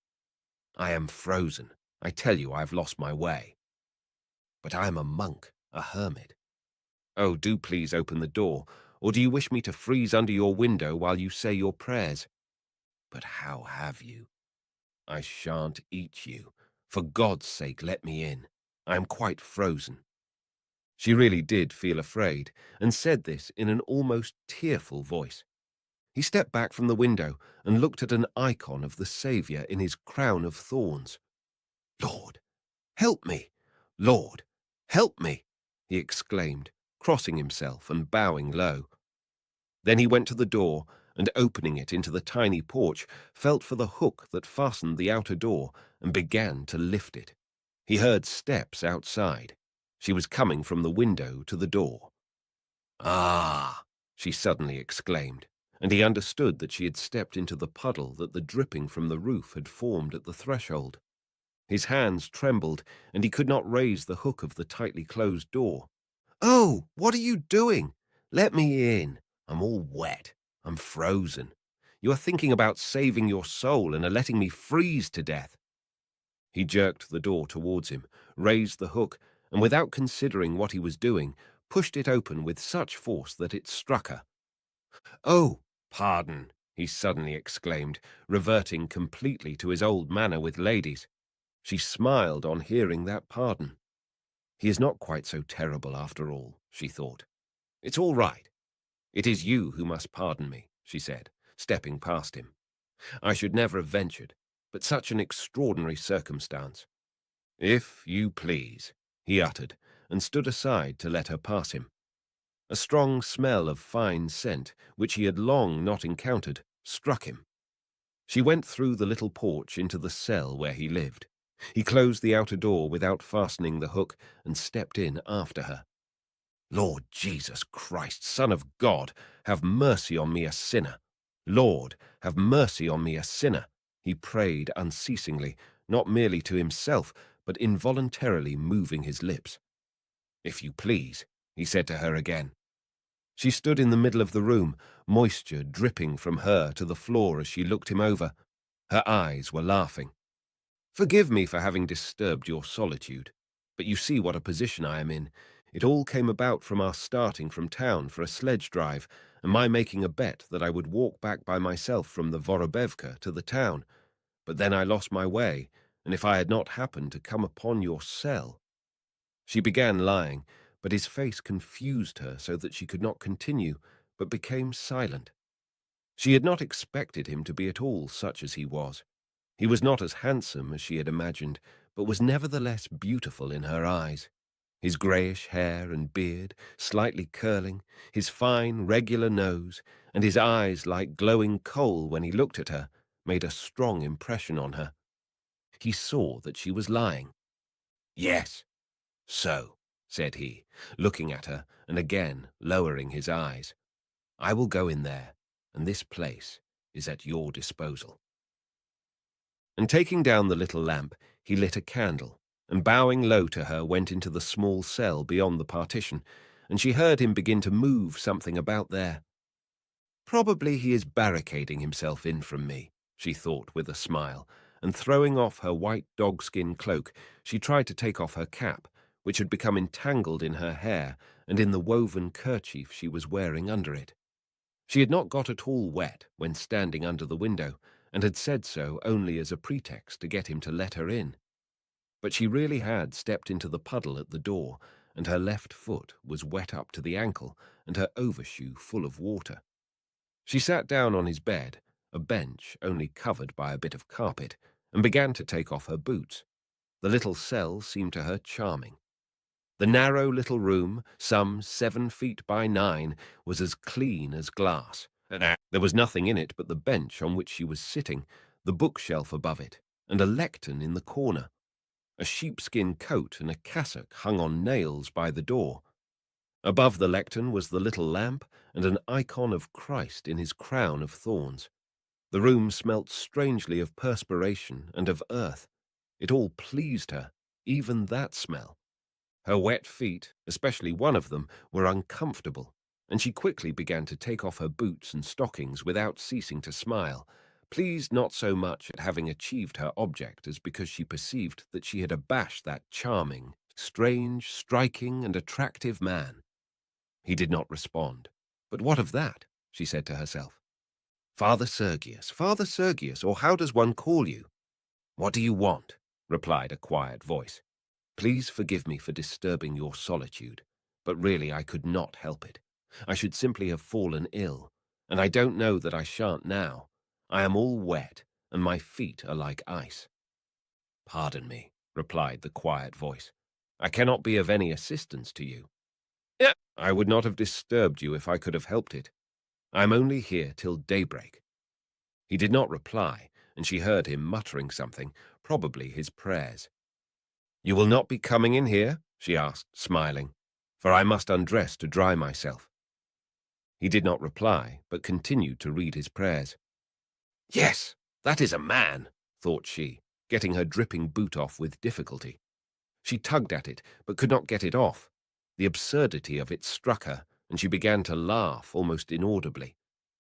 "I am frozen. I tell you I have lost my way." "But I am a monk, a hermit." "Oh, do please open the door, or do you wish me to freeze under your window while you say your prayers?" "But how have you?" "I shan't eat you. For God's sake, let me in. I am quite frozen." She really did feel afraid, and said this in an almost tearful voice. He stepped back from the window and looked at an icon of the Saviour in his crown of thorns. "Lord, help me! Lord, help me!" he exclaimed, crossing himself and bowing low. Then he went to the door, and opening it into the tiny porch, felt for the hook that fastened the outer door and began to lift it. He heard steps outside. She was coming from the window to the door. "Ah!" she suddenly exclaimed, and he understood that she had stepped into the puddle that the dripping from the roof had formed at the threshold. His hands trembled, and he could not raise the hook of the tightly closed door. "Oh, what are you doing? Let me in. I'm all wet. I'm frozen. You are thinking about saving your soul and are letting me freeze to death." He jerked the door towards him, raised the hook, and without considering what he was doing, pushed it open with such force that it struck her. "Oh, pardon," he suddenly exclaimed, reverting completely to his old manner with ladies. She smiled on hearing that pardon. He is not quite so terrible after all, she thought. "It's all right. It is you who must pardon me," she said, stepping past him. "I should never have ventured, but such an extraordinary circumstance." "If you please," he uttered, and stood aside to let her pass him. A strong smell of fine scent, which he had long not encountered, struck him. She went through the little porch into the cell where he lived. He closed the outer door without fastening the hook and stepped in after her. "Lord Jesus Christ, Son of God, have mercy on me, a sinner. Lord, have mercy on me, a sinner," he prayed unceasingly, not merely to himself, but involuntarily moving his lips. "If you please," he said to her again. She stood in the middle of the room, moisture dripping from her to the floor as she looked him over. Her eyes were laughing. "Forgive me for having disturbed your solitude, but you see what a position I am in. It all came about from our starting from town for a sledge drive, and my making a bet that I would walk back by myself from the Vorobevka to the town. But then I lost my way, and if I had not happened to come upon your cell—" She began lying, but his face confused her so that she could not continue, but became silent. She had not expected him to be at all such as he was. He was not as handsome as she had imagined, but was nevertheless beautiful in her eyes. His greyish hair and beard, slightly curling, his fine, regular nose, and his eyes like glowing coal when he looked at her, made a strong impression on her. He saw that she was lying. "Yes, so," said he, looking at her and again lowering his eyes. "I will go in there, and this place is at your disposal." And taking down the little lamp, he lit a candle, and bowing low to her went into the small cell beyond the partition, and she heard him begin to move something about there. "Probably he is barricading himself in from me," she thought with a smile, and throwing off her white dogskin cloak, she tried to take off her cap, which had become entangled in her hair and in the woven kerchief she was wearing under it. She had not got at all wet when standing under the window, and had said so only as a pretext to get him to let her in. But she really had stepped into the puddle at the door, and her left foot was wet up to the ankle, and her overshoe full of water. She sat down on his bed, a bench only covered by a bit of carpet, and began to take off her boots. The little cell seemed to her charming. The narrow little room, some 7 feet by 9, was as clean as glass. There was nothing in it but the bench on which she was sitting, the bookshelf above it, and a lectern in the corner. A sheepskin coat and a cassock hung on nails by the door. Above the lectern was the little lamp and an icon of Christ in his crown of thorns. The room smelt strangely of perspiration and of earth. It all pleased her, even that smell. Her wet feet, especially one of them, were uncomfortable, and she quickly began to take off her boots and stockings without ceasing to smile, pleased not so much at having achieved her object as because she perceived that she had abashed that charming, strange, striking, and attractive man. He did not respond. "But what of that?" she said to herself. Father Sergius, or how does one call you?" "What do you want?" replied a quiet voice. "Please forgive me for disturbing your solitude, but really I could not help it. I should simply have fallen ill, and I don't know that I shan't now. I am all wet, and my feet are like ice." "Pardon me," replied the quiet voice. "I cannot be of any assistance to you." "I would not have disturbed you if I could have helped it. I am only here till daybreak." He did not reply, and she heard him muttering something, probably his prayers. "You will not be coming in here?" she asked, smiling, "for I must undress to dry myself." He did not reply, but continued to read his prayers. "Yes, that is a man," thought she, getting her dripping boot off with difficulty. She tugged at it, but could not get it off. The absurdity of it struck her, and she began to laugh almost inaudibly.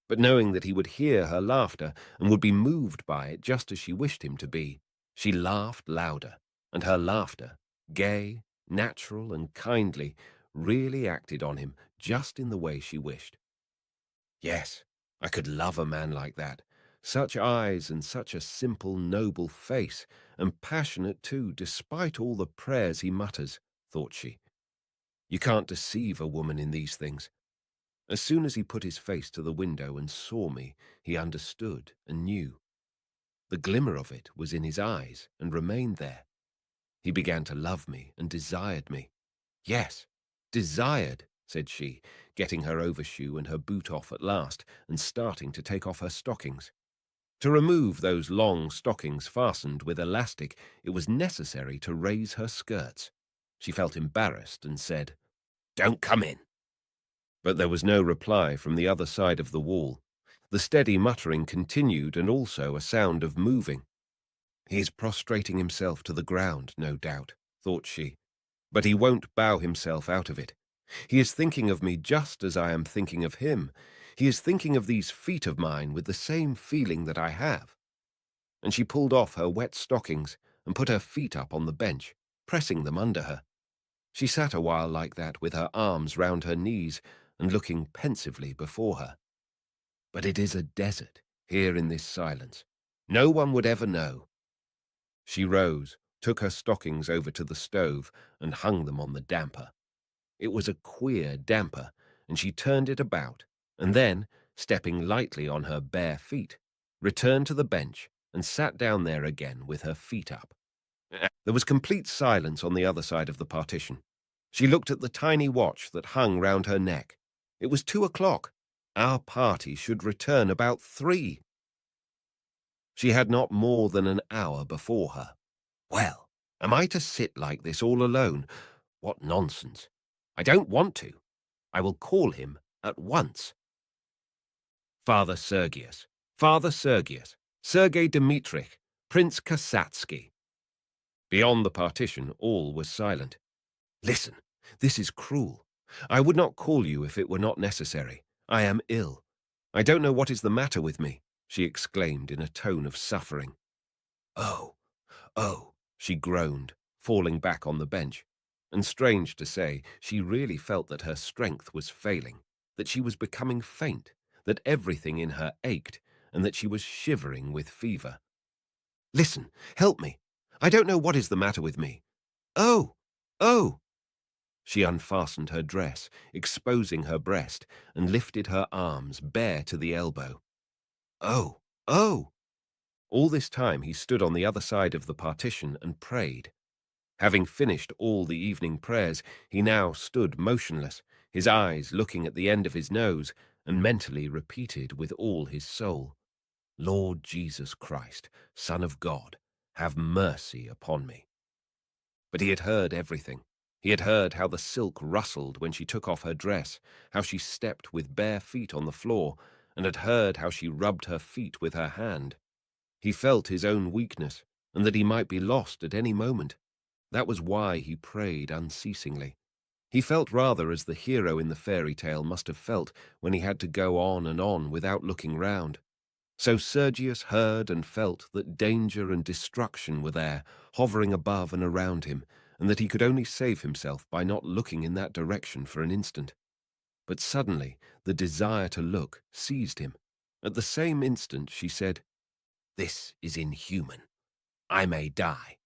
But knowing that he would hear her laughter and would be moved by it just as she wished him to be, she laughed louder, and her laughter, gay, natural, and kindly, really acted on him just in the way she wished. Yes, I could love a man like that. Such eyes and such a simple, noble face, and passionate too, despite all the prayers he mutters, thought she. You can't deceive a woman in these things. As soon as he put his face to the window and saw me, he understood and knew. The glimmer of it was in his eyes and remained there. He began to love me and desired me. Yes, desired, said she, getting her overshoe and her boot off at last and starting to take off her stockings. To remove those long stockings fastened with elastic, it was necessary to raise her skirts. She felt embarrassed and said, "Don't come in." But there was no reply from the other side of the wall. The steady muttering continued and also a sound of moving. He is prostrating himself to the ground, no doubt, thought she, but he won't bow himself out of it. He is thinking of me just as I am thinking of him. He is thinking of these feet of mine with the same feeling that I have. And she pulled off her wet stockings and put her feet up on the bench, pressing them under her. She sat a while like that with her arms round her knees and looking pensively before her. But it is a desert, here in this silence. No one would ever know. She rose, took her stockings over to the stove and hung them on the damper. It was a queer damper, and she turned it about, and then, stepping lightly on her bare feet, returned to the bench and sat down there again with her feet up. There was complete silence on the other side of the partition. She looked at the tiny watch that hung round her neck. It was 2 o'clock. Our party should return about 3. She had not more than an hour before her. Well, am I to sit like this all alone? What nonsense. I don't want to. I will call him at once. Father Sergius, Father Sergius, Sergei Dmitrich, Prince Kasatsky. Beyond the partition, all was silent. Listen, this is cruel. I would not call you if it were not necessary. I am ill. I don't know what is the matter with me, she exclaimed in a tone of suffering. Oh, oh, she groaned, falling back on the bench. And strange to say, she really felt that her strength was failing, that she was becoming faint, that everything in her ached, and that she was shivering with fever. Listen, help me. I don't know what is the matter with me. Oh, oh! She unfastened her dress, exposing her breast, and lifted her arms bare to the elbow. Oh, oh! All this time he stood on the other side of the partition and prayed. Having finished all the evening prayers, he now stood motionless, his eyes looking at the end of his nose, and mentally repeated with all his soul, Lord Jesus Christ, Son of God, have mercy upon me. But he had heard everything. He had heard how the silk rustled when she took off her dress, how she stepped with bare feet on the floor, and had heard how she rubbed her feet with her hand. He felt his own weakness, and that he might be lost at any moment. That was why he prayed unceasingly. He felt rather as the hero in the fairy tale must have felt when he had to go on without looking round. So Sergius heard and felt that danger and destruction were there, hovering above and around him, and that he could only save himself by not looking in that direction for an instant. But suddenly the desire to look seized him. At the same instant she said, This is inhuman. I may die.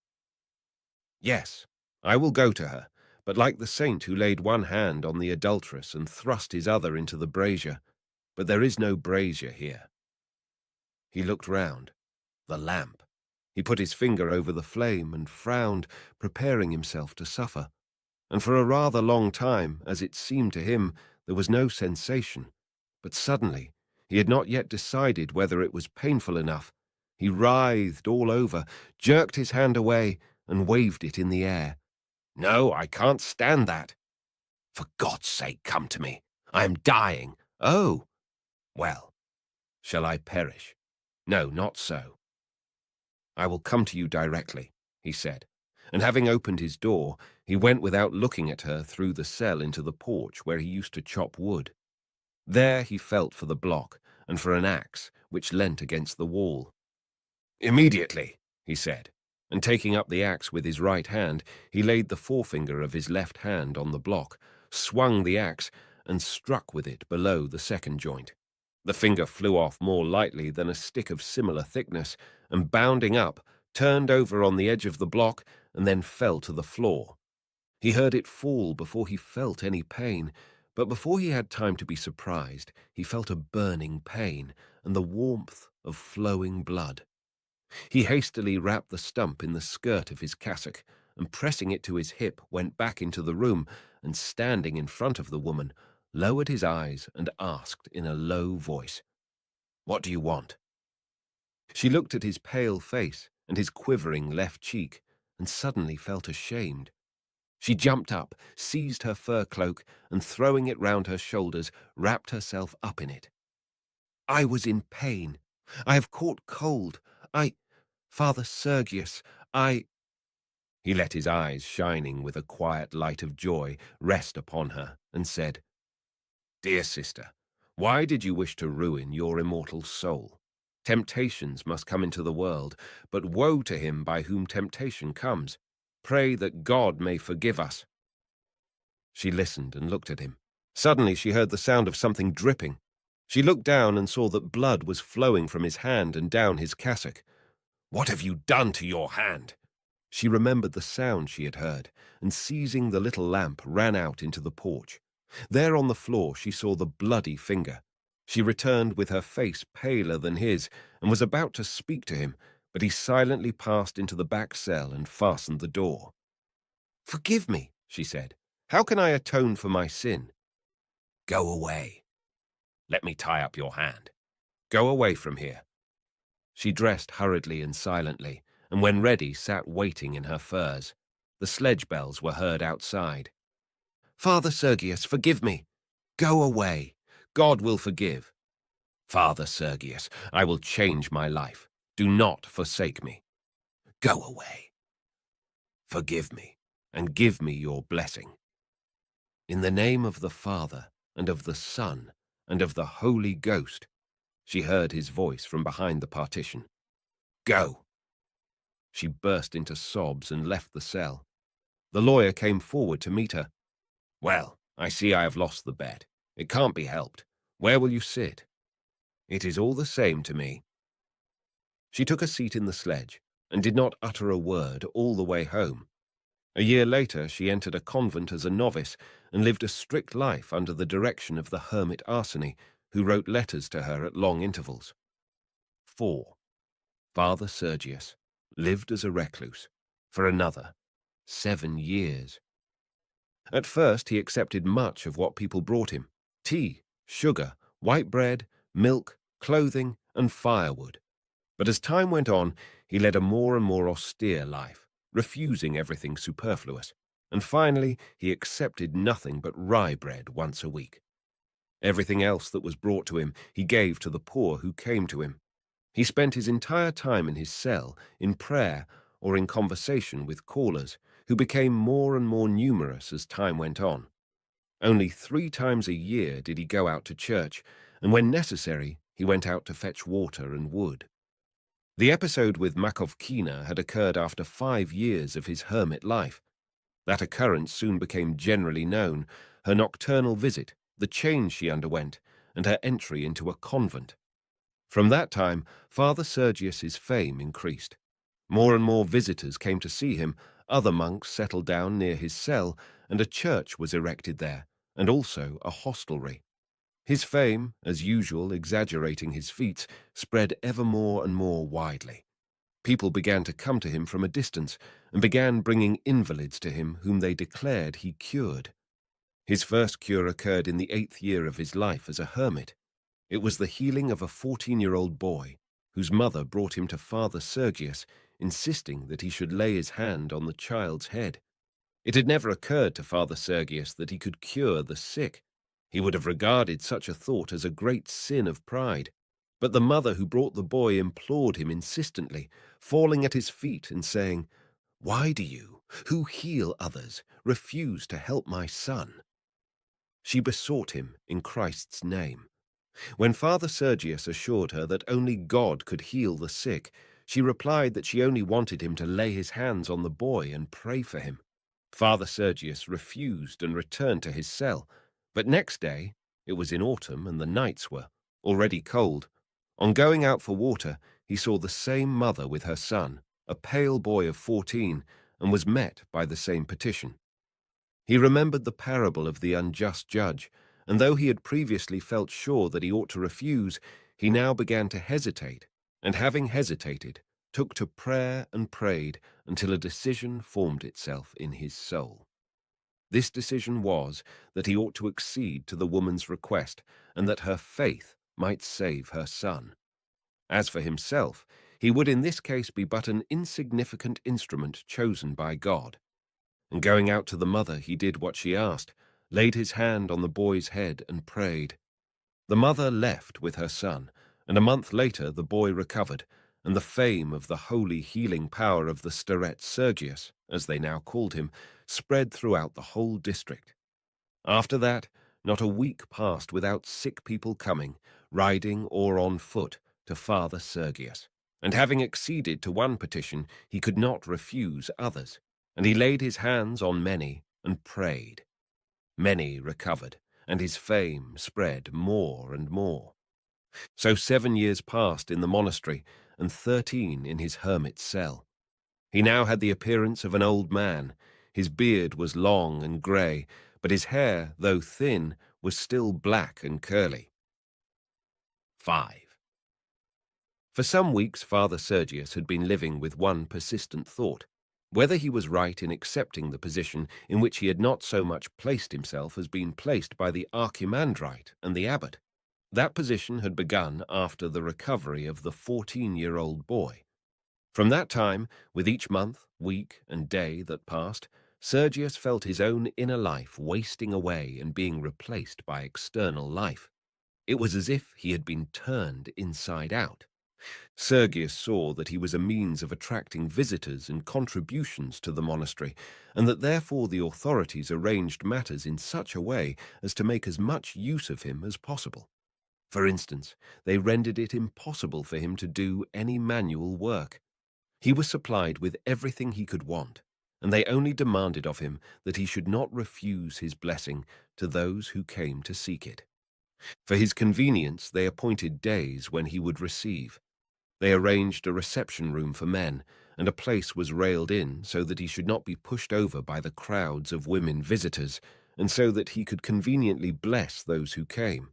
Yes, I will go to her, but like the saint who laid one hand on the adulteress and thrust his other into the brazier. But there is no brazier here. He looked round. The lamp. He put his finger over the flame and frowned, preparing himself to suffer. And for a rather long time, as it seemed to him, there was no sensation. But suddenly, he had not yet decided whether it was painful enough. He writhed all over, jerked his hand away, and waved it in the air. No, I can't stand that. For God's sake, come to me. I am dying. Oh, well, shall I perish? No, not so. I will come to you directly, he said, and having opened his door, he went without looking at her through the cell into the porch where he used to chop wood. There he felt for the block and for an axe which leant against the wall. Immediately, he said, and taking up the axe with his right hand, he laid the forefinger of his left hand on the block, swung the axe, and struck with it below the second joint. The finger flew off more lightly than a stick of similar thickness, and bounding up, turned over on the edge of the block, and then fell to the floor. He heard it fall before he felt any pain, but before he had time to be surprised, he felt a burning pain and the warmth of flowing blood. He hastily wrapped the stump in the skirt of his cassock, and pressing it to his hip, went back into the room, and standing in front of the woman, lowered his eyes and asked in a low voice, What do you want? She looked at his pale face and his quivering left cheek, and suddenly felt ashamed. She jumped up, seized her fur cloak, and throwing it round her shoulders, wrapped herself up in it. I was in pain. I have caught cold. Father Sergius, I—" He let his eyes, shining with a quiet light of joy, rest upon her, and said, "Dear sister, why did you wish to ruin your immortal soul? Temptations must come into the world, but woe to him by whom temptation comes. Pray that God may forgive us." She listened and looked at him. Suddenly she heard the sound of something dripping. She looked down and saw that blood was flowing from his hand and down his cassock. "What have you done to your hand?" She remembered the sound she had heard, and seizing the little lamp, ran out into the porch. There on the floor she saw the bloody finger. She returned with her face paler than his, and was about to speak to him, but he silently passed into the back cell and fastened the door. "Forgive me," she said. "How can I atone for my sin?" "Go away. Let me tie up your hand. Go away from here." She dressed hurriedly and silently, and when ready sat waiting in her furs. The sledge bells were heard outside. "Father Sergius, forgive me." "Go away. God will forgive." "Father Sergius, I will change my life. Do not forsake me." "Go away. Forgive me, and give me your blessing." "In the name of the Father, and of the Son, and of the Holy Ghost," she heard his voice from behind the partition. "Go." She burst into sobs and left the cell. The lawyer came forward to meet her. "Well, I see I have lost the bet. It can't be helped. Where will you sit?" "It is all the same to me." She took a seat in the sledge, and did not utter a word all the way home. A year later she entered a convent as a novice, and lived a strict life under the direction of the hermit Arseny, who wrote letters to her at long intervals. 4. Father Sergius lived as a recluse for another 7 years. At first he accepted much of what people brought him: tea, sugar, white bread, milk, clothing, and firewood. But as time went on, he led a more and more austere life, refusing everything superfluous, and finally he accepted nothing but rye bread once a week. Everything else that was brought to him he gave to the poor who came to him. He spent his entire time in his cell, in prayer, or in conversation with callers, who became more and more numerous as time went on. Only 3 times a year did he go out to church, and when necessary, he went out to fetch water and wood. The episode with Makovkina had occurred after 5 years of his hermit life. That occurrence soon became generally known: her nocturnal visit, the change she underwent, and her entry into a convent. From that time, Father Sergius's fame increased. More and more visitors came to see him, other monks settled down near his cell, and a church was erected there, and also a hostelry. His fame, as usual exaggerating his feats, spread ever more and more widely. People began to come to him from a distance, and began bringing invalids to him whom they declared he cured. His first cure occurred in the 8th year of his life as a hermit. It was the healing of a 14-year-old boy, whose mother brought him to Father Sergius, insisting that he should lay his hand on the child's head. It had never occurred to Father Sergius that he could cure the sick. He would have regarded such a thought as a great sin of pride. But the mother who brought the boy implored him insistently, falling at his feet and saying, "Why do you, who heal others, refuse to help my son?" She besought him in Christ's name. When Father Sergius assured her that only God could heal the sick, she replied that she only wanted him to lay his hands on the boy and pray for him. Father Sergius refused and returned to his cell, but next day, it was in autumn and the nights were already cold. On going out for water, he saw the same mother with her son, a pale boy of 14, and was met by the same petition. He remembered the parable of the unjust judge, and though he had previously felt sure that he ought to refuse, he now began to hesitate, and having hesitated, took to prayer and prayed until a decision formed itself in his soul. This decision was that he ought to accede to the woman's request, and that her faith might save her son. As for himself, he would in this case be but an insignificant instrument chosen by God. And going out to the mother, he did what she asked, laid his hand on the boy's head and prayed. The mother left with her son, and a month later the boy recovered, and the fame of the holy healing power of the starets Sergius, as they now called him, spread throughout the whole district. After that, not a week passed without sick people coming, riding or on foot, to Father Sergius. And having acceded to one petition, he could not refuse others, and he laid his hands on many and prayed. Many recovered, and his fame spread more and more. So 7 years passed in the monastery, and 13 in his hermit's cell. He now had the appearance of an old man. His beard was long and grey, but his hair, though thin, was still black and curly. 5. For some weeks Father Sergius had been living with one persistent thought, whether he was right in accepting the position in which he had not so much placed himself as been placed by the archimandrite and the abbot. That position had begun after the recovery of the 14-year-old boy. From that time, with each month, week, and day that passed, Sergius felt his own inner life wasting away and being replaced by external life. It was as if he had been turned inside out. Sergius saw that he was a means of attracting visitors and contributions to the monastery, and that therefore the authorities arranged matters in such a way as to make as much use of him as possible. For instance, they rendered it impossible for him to do any manual work. He was supplied with everything he could want, and they only demanded of him that he should not refuse his blessing to those who came to seek it. For his convenience, they appointed days when he would receive. They arranged a reception room for men, and a place was railed in so that he should not be pushed over by the crowds of women visitors, and so that he could conveniently bless those who came.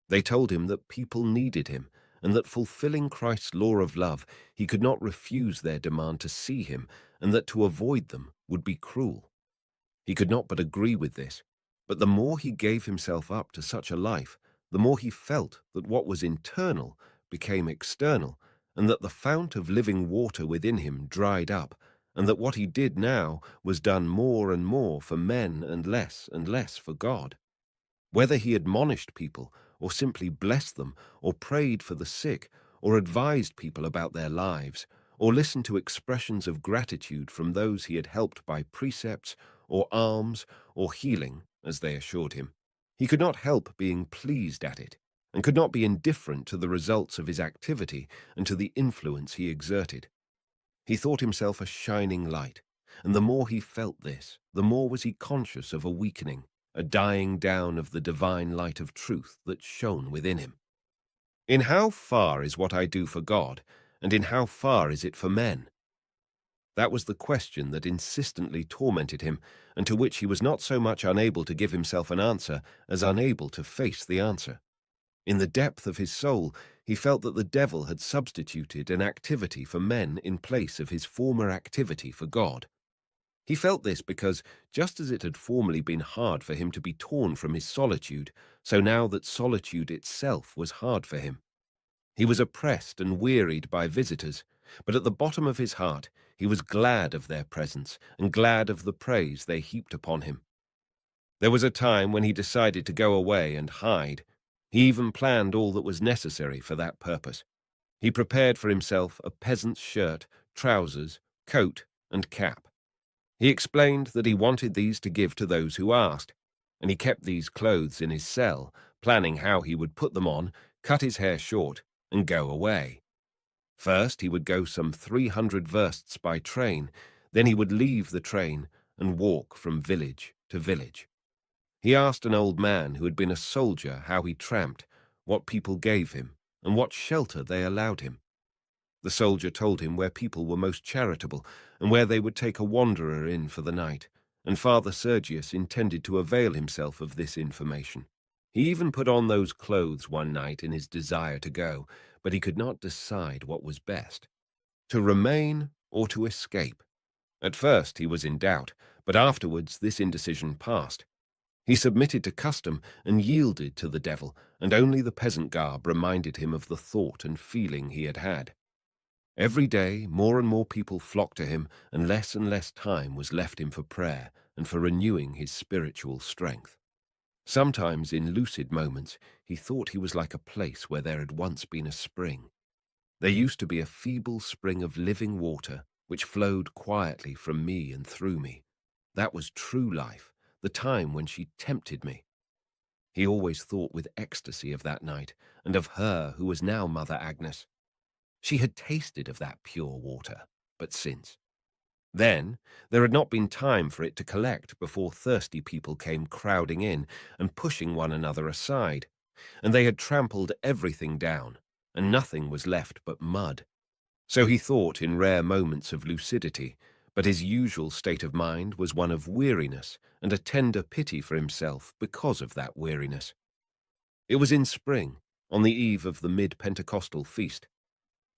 They told him that people needed him, and that fulfilling Christ's law of love, he could not refuse their demand to see him, and that to avoid them would be cruel. He could not but agree with this, but the more he gave himself up to such a life, the more he felt that what was internal became external, and that the fount of living water within him dried up, and that what he did now was done more and more for men and less for God. Whether he admonished people, or simply blessed them, or prayed for the sick, or advised people about their lives, or listened to expressions of gratitude from those he had helped by precepts, or alms, or healing, as they assured him, he could not help being pleased at it, and could not be indifferent to the results of his activity and to the influence he exerted. He thought himself a shining light, and the more he felt this, the more was he conscious of a weakening, a dying down of the divine light of truth that shone within him. In how far is what I do for God, and in how far is it for men? That was the question that insistently tormented him, and to which he was not so much unable to give himself an answer as unable to face the answer. In the depth of his soul, he felt that the devil had substituted an activity for men in place of his former activity for God. He felt this because, just as it had formerly been hard for him to be torn from his solitude, so now that solitude itself was hard for him. He was oppressed and wearied by visitors, but at the bottom of his heart he was glad of their presence and glad of the praise they heaped upon him. There was a time when he decided to go away and hide. He even planned all that was necessary for that purpose. He prepared for himself a peasant's shirt, trousers, coat, and cap. He explained that he wanted these to give to those who asked, and he kept these clothes in his cell, planning how he would put them on, cut his hair short, and go away. First, he would go some 300 versts by train, then he would leave the train and walk from village to village. He asked an old man who had been a soldier how he tramped, what people gave him, and what shelter they allowed him. The soldier told him where people were most charitable, and where they would take a wanderer in for the night, and Father Sergius intended to avail himself of this information. He even put on those clothes one night in his desire to go, but he could not decide what was best, to remain or to escape. At first he was in doubt, but afterwards this indecision passed. He submitted to custom and yielded to the devil, and only the peasant garb reminded him of the thought and feeling he had had. Every day more and more people flocked to him, and less time was left him for prayer and for renewing his spiritual strength. Sometimes in lucid moments he thought he was like a place where there had once been a spring. There used to be a feeble spring of living water which flowed quietly from me and through me. That was true life, the time when she tempted me. He always thought with ecstasy of that night, and of her who was now Mother Agnes. She had tasted of that pure water, but since. Then there had not been time for it to collect before thirsty people came crowding in and pushing one another aside, and they had trampled everything down, and nothing was left but mud. So he thought in rare moments of lucidity, but his usual state of mind was one of weariness and a tender pity for himself because of that weariness. It was in spring, on the eve of the mid-Pentecostal feast.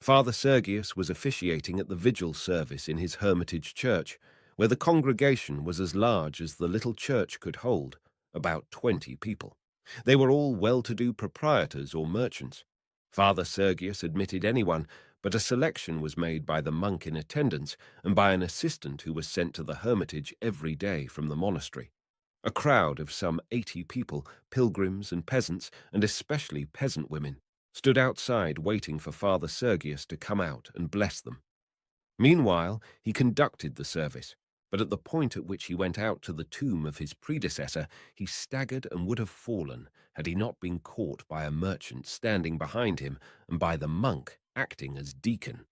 Father Sergius was officiating at the vigil service in his hermitage church, where the congregation was as large as the little church could hold, about 20 people. They were all well-to-do proprietors or merchants. Father Sergius admitted anyone, but a selection was made by the monk in attendance and by an assistant who was sent to the hermitage every day from the monastery. A crowd of some 80 people, pilgrims and peasants, and especially peasant women, stood outside waiting for Father Sergius to come out and bless them. Meanwhile, he conducted the service, but at the point at which he went out to the tomb of his predecessor, he staggered and would have fallen had he not been caught by a merchant standing behind him and by the monk acting as deacon.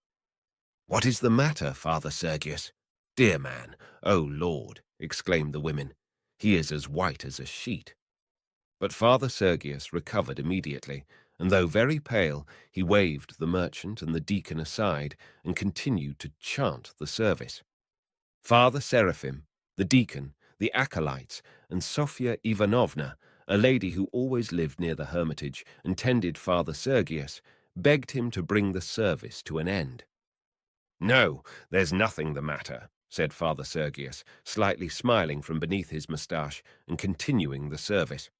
"What is the matter, Father Sergius?" "Dear man, O Lord," exclaimed the women, "he is as white as a sheet." But Father Sergius recovered immediately, and though very pale, he waved the merchant and the deacon aside and continued to chant the service. Father Seraphim, the deacon, the acolytes, and Sofia Ivanovna, a lady who always lived near the hermitage and tended Father Sergius, begged him to bring the service to an end. "No, there's nothing the matter," said Father Sergius, slightly smiling from beneath his moustache and continuing the service.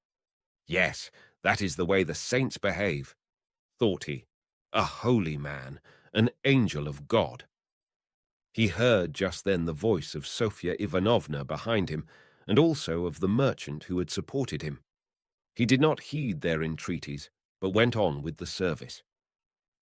"Yes, that is the way the saints behave," thought he. "A holy man, an angel of God." He heard just then the voice of Sofia Ivanovna behind him, and also of the merchant who had supported him. He did not heed their entreaties, but went on with the service.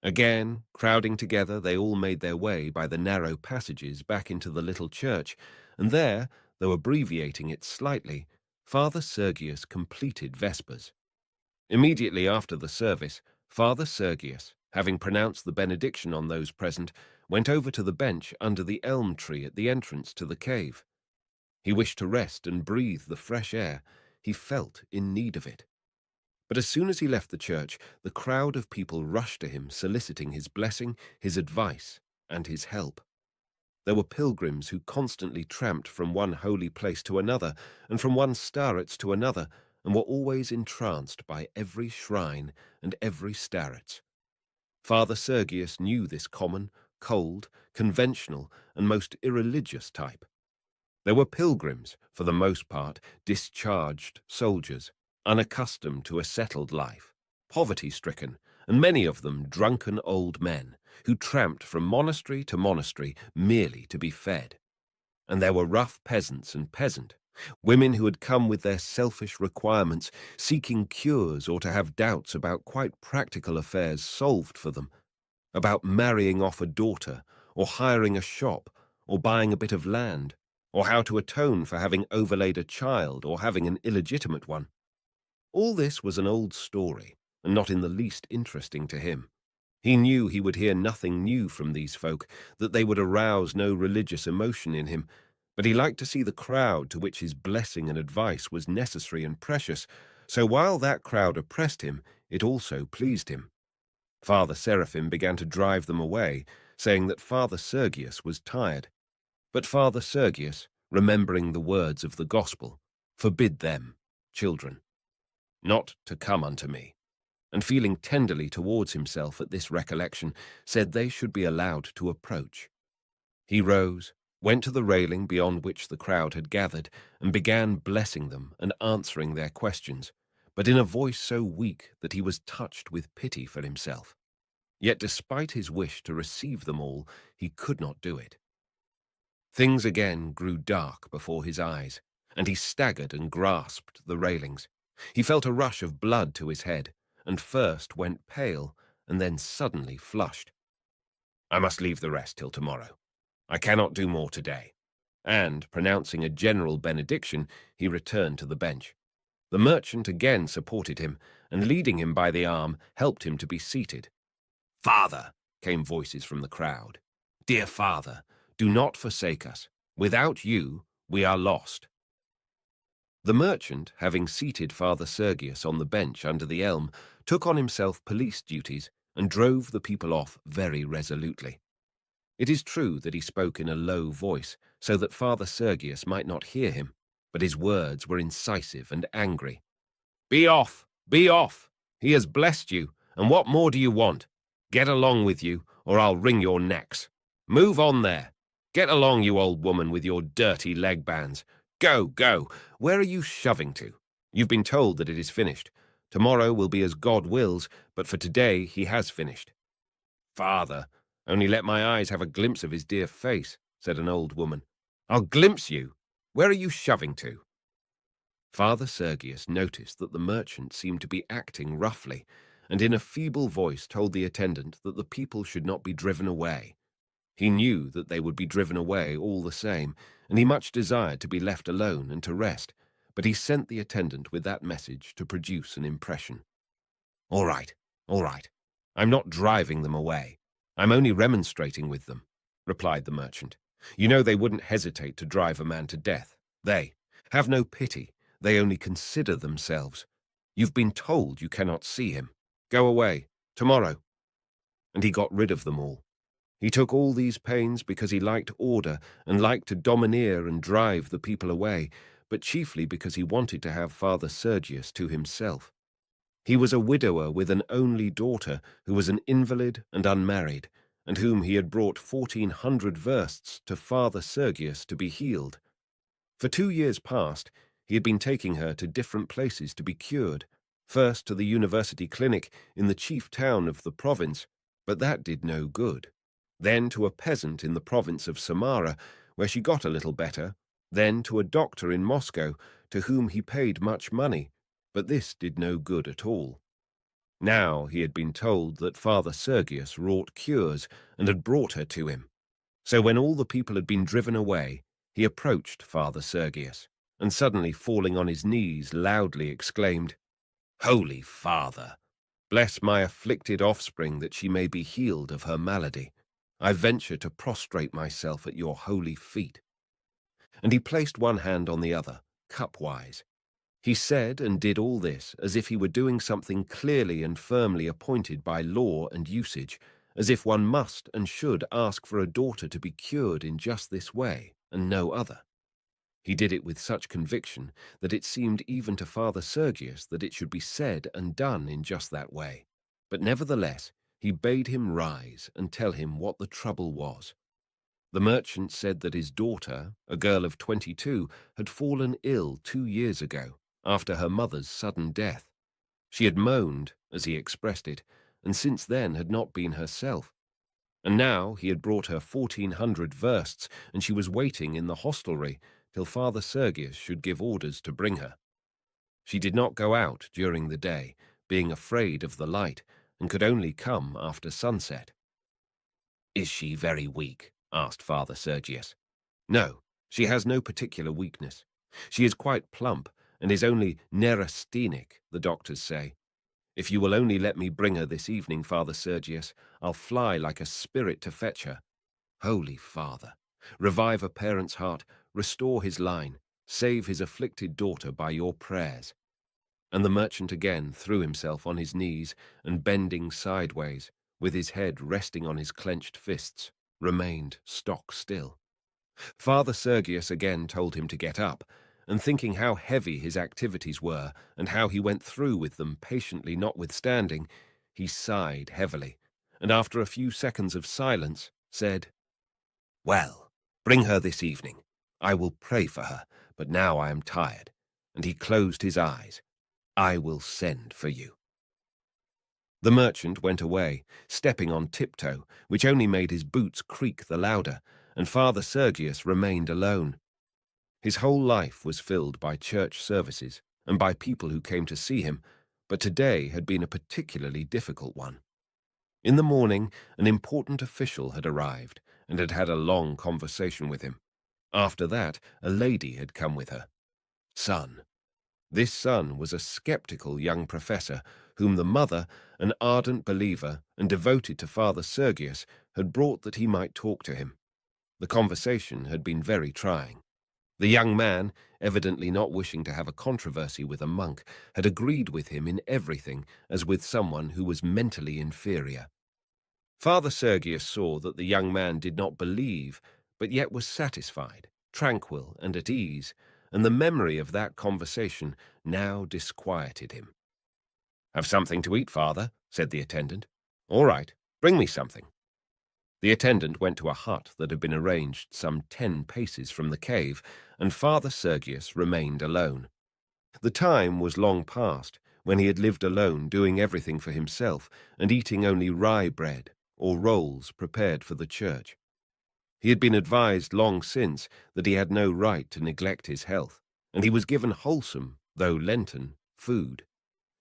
Again, crowding together, they all made their way by the narrow passages back into the little church, and there, though abbreviating it slightly, Father Sergius completed Vespers. Immediately after the service, Father Sergius, having pronounced the benediction on those present, went over to the bench under the elm tree at the entrance to the cave. He wished to rest and breathe the fresh air. He felt in need of it. But as soon as he left the church, the crowd of people rushed to him, soliciting his blessing, his advice, and his help. There were pilgrims who constantly tramped from one holy place to another, and from one starets to another, and were always entranced by every shrine and every starets. Father Sergius knew this common, cold, conventional, and most irreligious type. There were pilgrims, for the most part, discharged soldiers, unaccustomed to a settled life, poverty-stricken, and many of them drunken old men, who tramped from monastery to monastery merely to be fed. And there were rough peasants and peasant, women who had come with their selfish requirements, seeking cures or to have doubts about quite practical affairs solved for them, about marrying off a daughter, or hiring a shop, or buying a bit of land, or how to atone for having overlaid a child or having an illegitimate one. All this was an old story, and not in the least interesting to him. He knew he would hear nothing new from these folk, that they would arouse no religious emotion in him, but he liked to see the crowd to which his blessing and advice was necessary and precious, so while that crowd oppressed him, it also pleased him. Father Seraphim began to drive them away, saying that Father Sergius was tired. But Father Sergius, remembering the words of the gospel, forbid them, children, not to come unto me, and feeling tenderly towards himself at this recollection, said they should be allowed to approach. He rose, went to the railing beyond which the crowd had gathered, and began blessing them and answering their questions, but in a voice so weak that he was touched with pity for himself. Yet despite his wish to receive them all, he could not do it. Things again grew dark before his eyes, and he staggered and grasped the railings. He felt a rush of blood to his head, and first went pale, and then suddenly flushed. I must leave the rest till tomorrow. I cannot do more today. And, pronouncing a general benediction, he returned to the bench. The merchant again supported him, and leading him by the arm, helped him to be seated. "Father," came voices from the crowd. "Dear father, do not forsake us. Without you, we are lost." The merchant, having seated Father Sergius on the bench under the elm, took on himself police duties and drove the people off very resolutely. It is true that he spoke in a low voice, so that Father Sergius might not hear him, but his words were incisive and angry. "Be off! Be off! He has blessed you, and what more do you want? Get along with you, or I'll wring your necks. Move on there! Get along, you old woman, with your dirty leg bands. Go, go! Where are you shoving to? You've been told that it is finished. Tomorrow will be as God wills, but for today he has finished." "Father, only let my eyes have a glimpse of his dear face," said an old woman. "I'll glimpse you. Where are you shoving to?" Father Sergius noticed that the merchant seemed to be acting roughly, and in a feeble voice told the attendant that the people should not be driven away. He knew that they would be driven away all the same, and he much desired to be left alone and to rest, but he sent the attendant with that message to produce an impression. All right, all right. I'm not driving them away. I'm only remonstrating with them," replied the merchant. "You know they wouldn't hesitate to drive a man to death. They have no pity. They only consider themselves. You've been told you cannot see him. Go away, tomorrow." And he got rid of them all. He took all these pains because he liked order and liked to domineer and drive the people away, but chiefly because he wanted to have Father Sergius to himself. He was a widower with an only daughter who was an invalid and unmarried, and whom he had brought 1,400 versts to Father Sergius to be healed. For 2 years past, he had been taking her to different places to be cured, first to the university clinic in the chief town of the province, but that did no good. Then to a peasant in the province of Samara, where she got a little better, then to a doctor in Moscow, to whom he paid much money, but this did no good at all. Now he had been told that Father Sergius wrought cures and had brought her to him. So when all the people had been driven away, he approached Father Sergius, and suddenly falling on his knees loudly exclaimed, "Holy Father, bless my afflicted offspring that she may be healed of her malady. I venture to prostrate myself at your holy feet." And he placed one hand on the other, cup-wise. He said and did all this as if he were doing something clearly and firmly appointed by law and usage, as if one must and should ask for a daughter to be cured in just this way, and no other. He did it with such conviction that it seemed even to Father Sergius that it should be said and done in just that way. But nevertheless, he bade him rise and tell him what the trouble was. The merchant said that his daughter, a girl of 22, had fallen ill 2 years ago, after her mother's sudden death. She had moaned, as he expressed it, and since then had not been herself. And now he had brought her 1,400 versts, and she was waiting in the hostelry till Father Sergius should give orders to bring her. She did not go out during the day, being afraid of the light, and could only come after sunset. "Is she very weak?" asked Father Sergius. "No, she has no particular weakness. She is quite plump, and is only neurasthenic, the doctors say. If you will only let me bring her this evening, Father Sergius, I'll fly like a spirit to fetch her. Holy Father, revive a parent's heart, restore his line, save his afflicted daughter by your prayers." And the merchant again threw himself on his knees, and bending sideways, with his head resting on his clenched fists, remained stock still. Father Sergius again told him to get up, and thinking how heavy his activities were, and how he went through with them patiently notwithstanding, he sighed heavily, and after a few seconds of silence, said, "Well, bring her this evening. I will pray for her, but now I am tired." And he closed his eyes. "I will send for you." The merchant went away, stepping on tiptoe, which only made his boots creak the louder, and Father Sergius remained alone. His whole life was filled by church services and by people who came to see him, but today had been a particularly difficult one. In the morning, an important official had arrived and had had a long conversation with him. After that, a lady had come with her. Son. This son was a skeptical young professor whom the mother, an ardent believer and devoted to Father Sergius, had brought that he might talk to him. The conversation had been very trying. The young man, evidently not wishing to have a controversy with a monk, had agreed with him in everything as with someone who was mentally inferior. Father Sergius saw that the young man did not believe, but yet was satisfied, tranquil, and at ease, and the memory of that conversation now disquieted him. "Have something to eat, Father," said the attendant. "All right, bring me something." The attendant went to a hut that had been arranged some 10 paces from the cave, and Father Sergius remained alone. The time was long past when he had lived alone, doing everything for himself and eating only rye bread or rolls prepared for the church. He had been advised long since that he had no right to neglect his health, and he was given wholesome, though Lenten, food.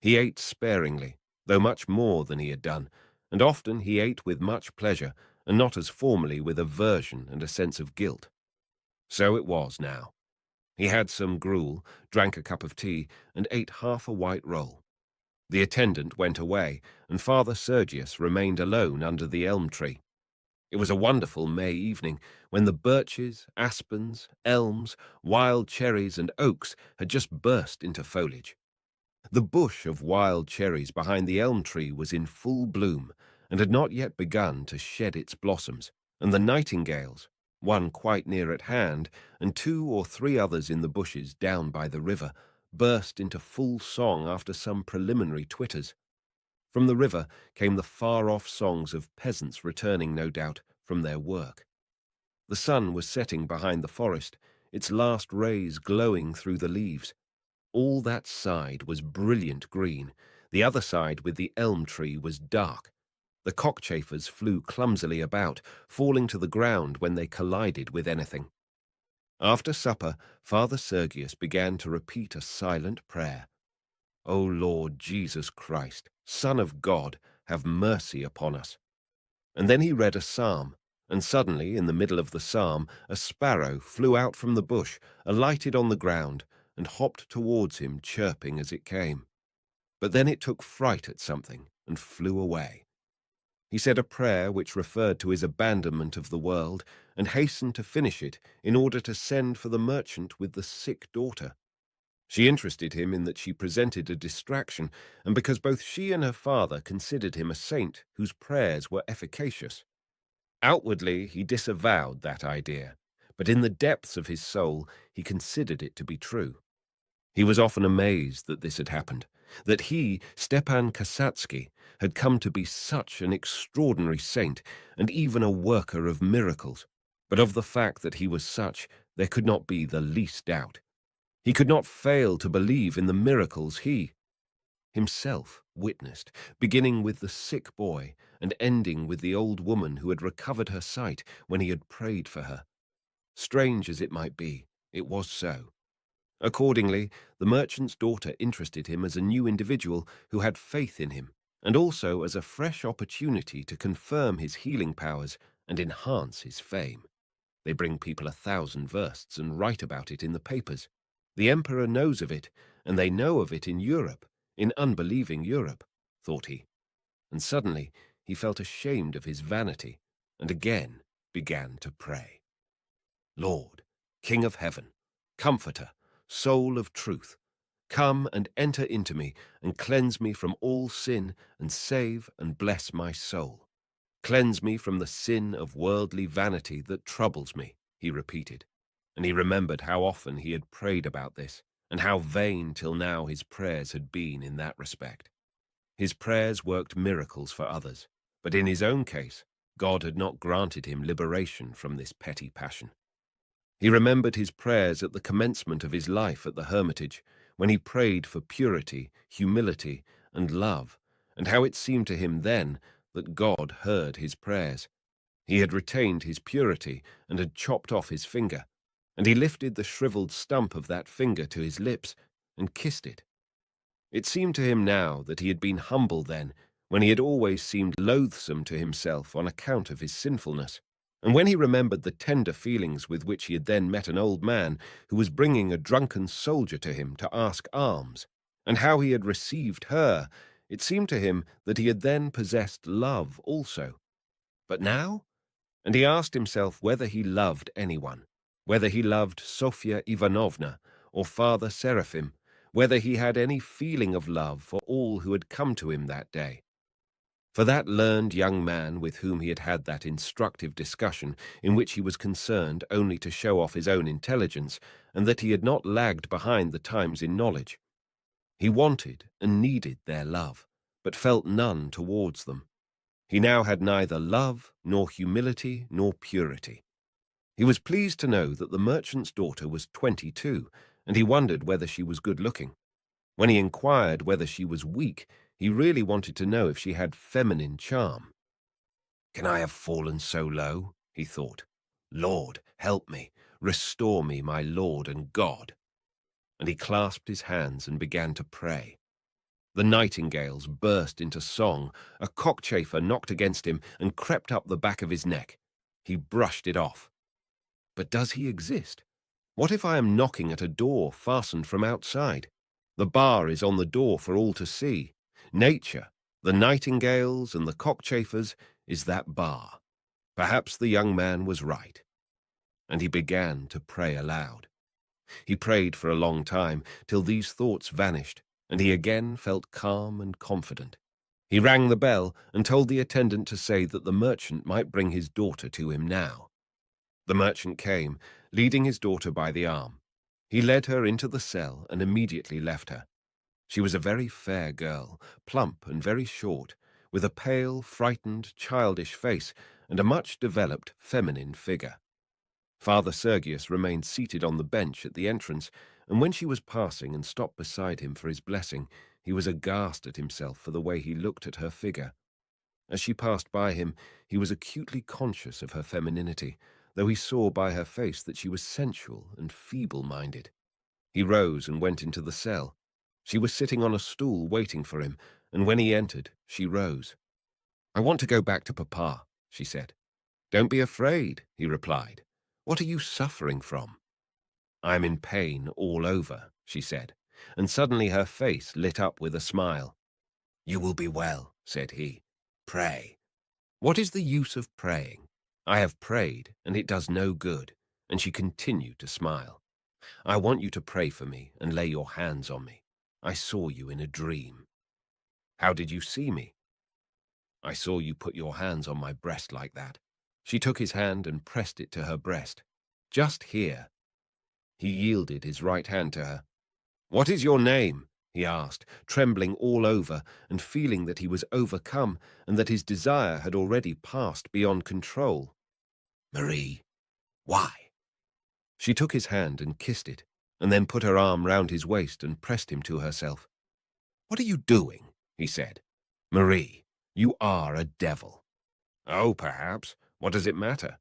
He ate sparingly, though much more than he had done, and often he ate with much pleasure, and not as formerly with aversion and a sense of guilt. So it was now. He had some gruel, drank a cup of tea, and ate half a white roll. The attendant went away, and Father Sergius remained alone under the elm tree. It was a wonderful May evening, when the birches, aspens, elms, wild cherries, and oaks had just burst into foliage. The bush of wild cherries behind the elm tree was in full bloom, and had not yet begun to shed its blossoms, and the nightingales, one quite near at hand, and 2 or 3 others in the bushes down by the river, burst into full song after some preliminary twitters. From the river came the far-off songs of peasants returning, no doubt, from their work. The sun was setting behind the forest, its last rays glowing through the leaves. All that side was brilliant green. The other side with the elm tree was dark. The cockchafers flew clumsily about, falling to the ground when they collided with anything. After supper, Father Sergius began to repeat a silent prayer. "O Lord Jesus Christ, Son of God, have mercy upon us." And then he read a psalm, and suddenly, in the middle of the psalm, a sparrow flew out from the bush, alighted on the ground, and hopped towards him, chirping as it came. But then it took fright at something and flew away. He said a prayer which referred to his abandonment of the world, and hastened to finish it in order to send for the merchant with the sick daughter. She interested him in that she presented a distraction, and because both she and her father considered him a saint whose prayers were efficacious. Outwardly, he disavowed that idea, but in the depths of his soul he considered it to be true. He was often amazed that this had happened, that he, Stepan Kasatsky, had come to be such an extraordinary saint and even a worker of miracles. But of the fact that he was such, there could not be the least doubt. He could not fail to believe in the miracles he himself witnessed, beginning with the sick boy and ending with the old woman who had recovered her sight when he had prayed for her. Strange as it might be, it was so. Accordingly, the merchant's daughter interested him as a new individual who had faith in him, and also as a fresh opportunity to confirm his healing powers and enhance his fame. They bring people 1,000 versts and write about it in the papers. The emperor knows of it, and they know of it in Europe, in unbelieving Europe, thought he. And suddenly he felt ashamed of his vanity, and again began to pray. "Lord, King of heaven, Comforter, Soul of truth, come and enter into me and cleanse me from all sin and save and bless my soul. Cleanse me from the sin of worldly vanity that troubles me," he repeated. And he remembered how often he had prayed about this, and how vain till now his prayers had been in that respect. His prayers worked miracles for others, but in his own case, God had not granted him liberation from this petty passion. He remembered his prayers at the commencement of his life at the hermitage, when he prayed for purity, humility, and love, and how it seemed to him then that God heard his prayers. He had retained his purity and had chopped off his finger, and he lifted the shriveled stump of that finger to his lips and kissed it. It seemed to him now that he had been humble then, when he had always seemed loathsome to himself on account of his sinfulness, and when he remembered the tender feelings with which he had then met an old man who was bringing a drunken soldier to him to ask alms, and how he had received her, it seemed to him that he had then possessed love also. But now? And he asked himself whether he loved anyone, whether he loved Sofya Ivanovna or Father Seraphim, whether he had any feeling of love for all who had come to him that day. For that learned young man with whom he had had that instructive discussion in which he was concerned only to show off his own intelligence, and that he had not lagged behind the times in knowledge. He wanted and needed their love, but felt none towards them. He now had neither love, nor humility, nor purity. He was pleased to know that the merchant's daughter was 22, and he wondered whether she was good-looking. When he inquired whether she was weak, he really wanted to know if she had feminine charm. "Can I have fallen so low?" he thought. "Lord, help me, restore me, my Lord and God." And he clasped his hands and began to pray. The nightingales burst into song. A cockchafer knocked against him and crept up the back of his neck. He brushed it off. But does he exist? What if I am knocking at a door fastened from outside? The bar is on the door for all to see. Nature, the nightingales and the cockchafers, is that bar. Perhaps the young man was right. And he began to pray aloud. He prayed for a long time, till these thoughts vanished, and he again felt calm and confident. He rang the bell and told the attendant to say that the merchant might bring his daughter to him now. The merchant came, leading his daughter by the arm. He led her into the cell and immediately left her. She was a very fair girl, plump and very short, with a pale, frightened, childish face and a much developed feminine figure. Father Sergius remained seated on the bench at the entrance, and when she was passing and stopped beside him for his blessing, he was aghast at himself for the way he looked at her figure. As she passed by him, he was acutely conscious of her femininity, though he saw by her face that she was sensual and feeble-minded. He rose and went into the cell. She was sitting on a stool waiting for him, and when he entered, she rose. "I want to go back to Papa," she said. "Don't be afraid," he replied. "What are you suffering from?" "I am in pain all over," she said, and suddenly her face lit up with a smile. "You will be well," said he. "Pray." "What is the use of praying? I have prayed, and it does no good," and she continued to smile. "I want you to pray for me and lay your hands on me. I saw you in a dream." "How did you see me?" "I saw you put your hands on my breast like that." She took his hand and pressed it to her breast. "Just here." He yielded his right hand to her. "What is your name?" he asked, trembling all over and feeling that he was overcome and that his desire had already passed beyond control. "Marie." "Why?" She took his hand and kissed it, and then put her arm round his waist and pressed him to herself. "What are you doing?" he said. "Marie, you are a devil." "Oh, perhaps. What does it matter?"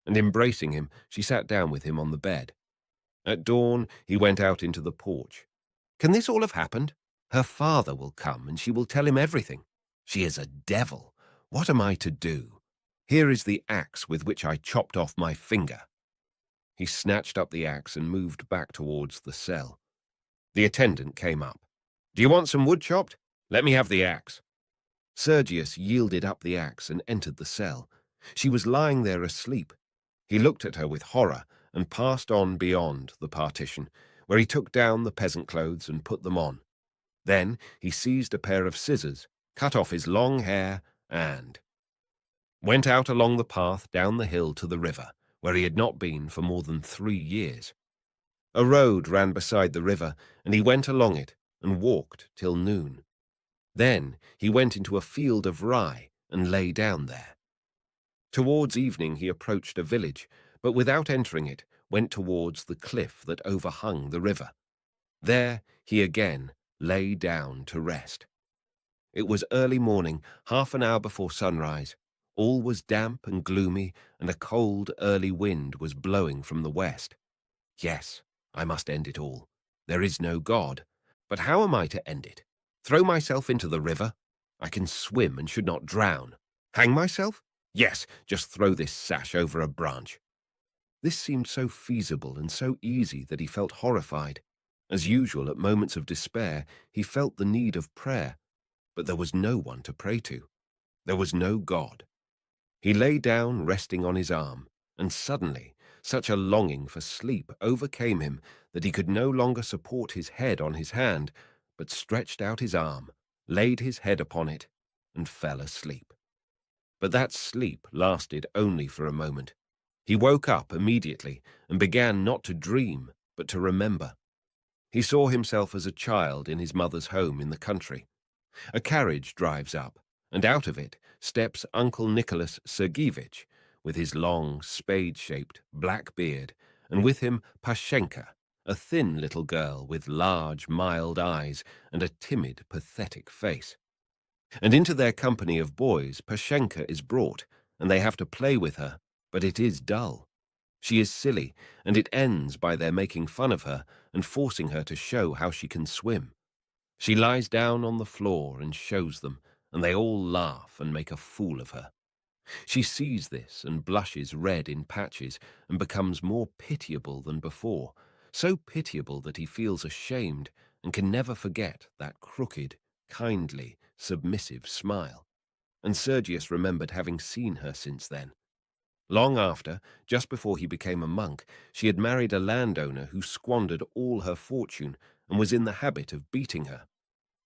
And embracing him, she sat down with him on the bed. At dawn, he went out into the porch. "Can this all have happened? Her father will come, and she will tell him everything. She is a devil. What am I to do? Here is the axe with which I chopped off my finger." He snatched up the axe and moved back towards the cell. The attendant came up. "Do you want some wood chopped? Let me have the axe." Sergius yielded up the axe and entered the cell. She was lying there asleep. He looked at her with horror and passed on beyond the partition, where he took down the peasant clothes and put them on. Then he seized a pair of scissors, cut off his long hair, and went out along the path down the hill to the river, where he had not been for more than 3 years. A road ran beside the river, and he went along it and walked till noon. Then he went into a field of rye and lay down there. Towards evening he approached a village, but without entering it, went towards the cliff that overhung the river. There he again lay down to rest. It was early morning, half an hour before sunrise. All was damp and gloomy, and a cold early wind was blowing from the west. Yes, I must end it all. There is no God. But how am I to end it? Throw myself into the river? I can swim and should not drown. Hang myself? Yes, just throw this sash over a branch. This seemed so feasible and so easy that he felt horrified. As usual, at moments of despair, he felt the need of prayer, but there was no one to pray to. There was no God. He lay down, resting on his arm, and suddenly such a longing for sleep overcame him that he could no longer support his head on his hand, but stretched out his arm, laid his head upon it, and fell asleep. But that sleep lasted only for a moment. He woke up immediately and began not to dream, but to remember. He saw himself as a child in his mother's home in the country. A carriage drives up, and out of it steps Uncle Nicholas Sergievich, with his long, spade-shaped black beard, and with him Pashenka, a thin little girl with large, mild eyes and a timid, pathetic face. And into their company of boys Pashenka is brought, and they have to play with her, but it is dull. She is silly, and it ends by their making fun of her and forcing her to show how she can swim. She lies down on the floor and shows them, and they all laugh and make a fool of her. She sees this and blushes red in patches and becomes more pitiable than before, so pitiable that he feels ashamed and can never forget that crooked, kindly, submissive smile. And Sergius remembered having seen her since then. Long after, just before he became a monk, she had married a landowner who squandered all her fortune and was in the habit of beating her.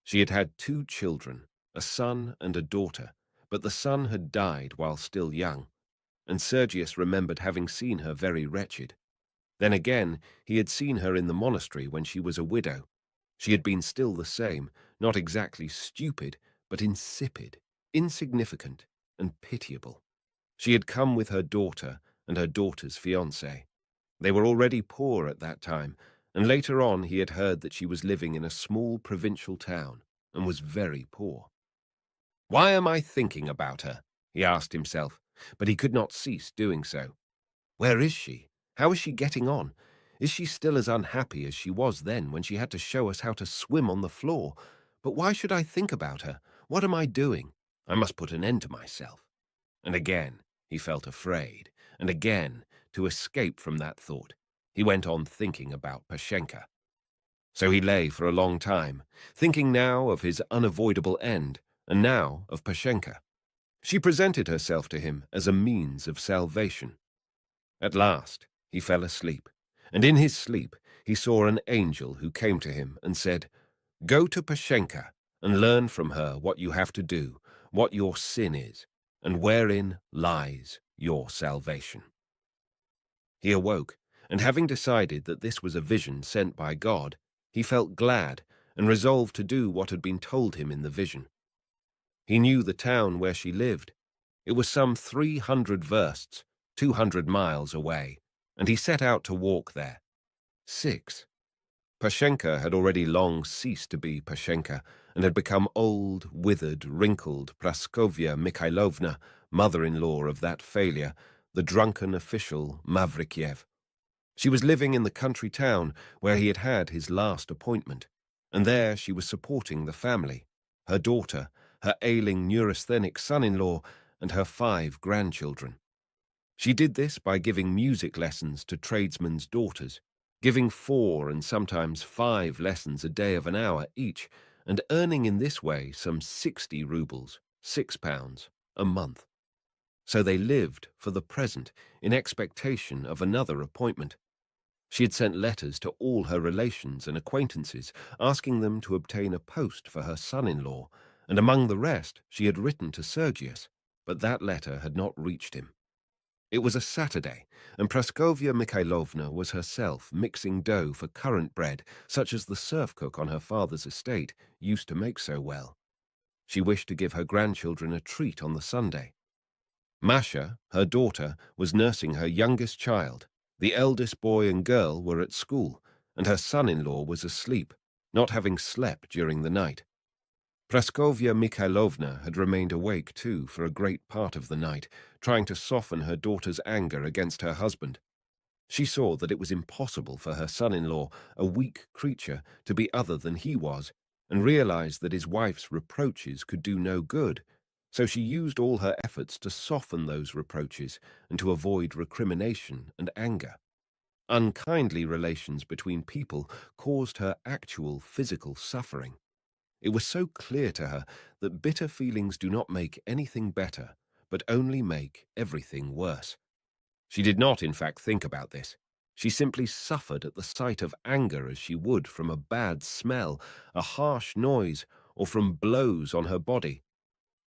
She had had 2 children, a son and a daughter, but the son had died while still young, and Sergius remembered having seen her very wretched. Then again, he had seen her in the monastery when she was a widow. She had been still the same, not exactly stupid, but insipid, insignificant, and pitiable. She had come with her daughter and her daughter's fiancé. They were already poor at that time, and later on he had heard that she was living in a small provincial town and was very poor. Why am I thinking about her? He asked himself, but he could not cease doing so. Where is she? How is she getting on? Is she still as unhappy as she was then when she had to show us how to swim on the floor? But why should I think about her? What am I doing? I must put an end to myself. And again he felt afraid, and again, to escape from that thought, he went on thinking about Pashenka. So he lay for a long time, thinking now of his unavoidable end, and now of Pashenka. She presented herself to him as a means of salvation. At last he fell asleep, and in his sleep he saw an angel who came to him and said, "Go to Pashenka and learn from her what you have to do, what your sin is, and wherein lies your salvation." He awoke, and having decided that this was a vision sent by God, he felt glad and resolved to do what had been told him in the vision. He knew the town where she lived. It was some 300 versts, 200 miles away, and he set out to walk there. 6. Pashenka had already long ceased to be Pashenka and had become old, withered, wrinkled Praskovya Mikhailovna, mother-in-law of that failure, the drunken official Mavrikyev. She was living in the country town where he had had his last appointment, and there she was supporting the family, her daughter, her ailing neurasthenic son-in-law, and her 5 grandchildren. She did this by giving music lessons to tradesmen's daughters, giving 4 and sometimes 5 lessons a day of an hour each, and earning in this way some 60 rubles, £6, a month. So they lived for the present in expectation of another appointment. She had sent letters to all her relations and acquaintances, asking them to obtain a post for her son-in-law, and among the rest she had written to Sergius, but that letter had not reached him. It was a Saturday, and Praskovya Mikhailovna was herself mixing dough for currant bread, such as the serf cook on her father's estate used to make so well. She wished to give her grandchildren a treat on the Sunday. Masha, her daughter, was nursing her youngest child. The eldest boy and girl were at school, and her son-in-law was asleep, not having slept during the night. Praskovya Mikhailovna had remained awake, too, for a great part of the night, trying to soften her daughter's anger against her husband. She saw that it was impossible for her son-in-law, a weak creature, to be other than he was, and realized that his wife's reproaches could do no good, so she used all her efforts to soften those reproaches and to avoid recrimination and anger. Unkindly relations between people caused her actual physical suffering. It was so clear to her that bitter feelings do not make anything better, but only make everything worse. She did not, in fact, think about this. She simply suffered at the sight of anger as she would from a bad smell, a harsh noise, or from blows on her body.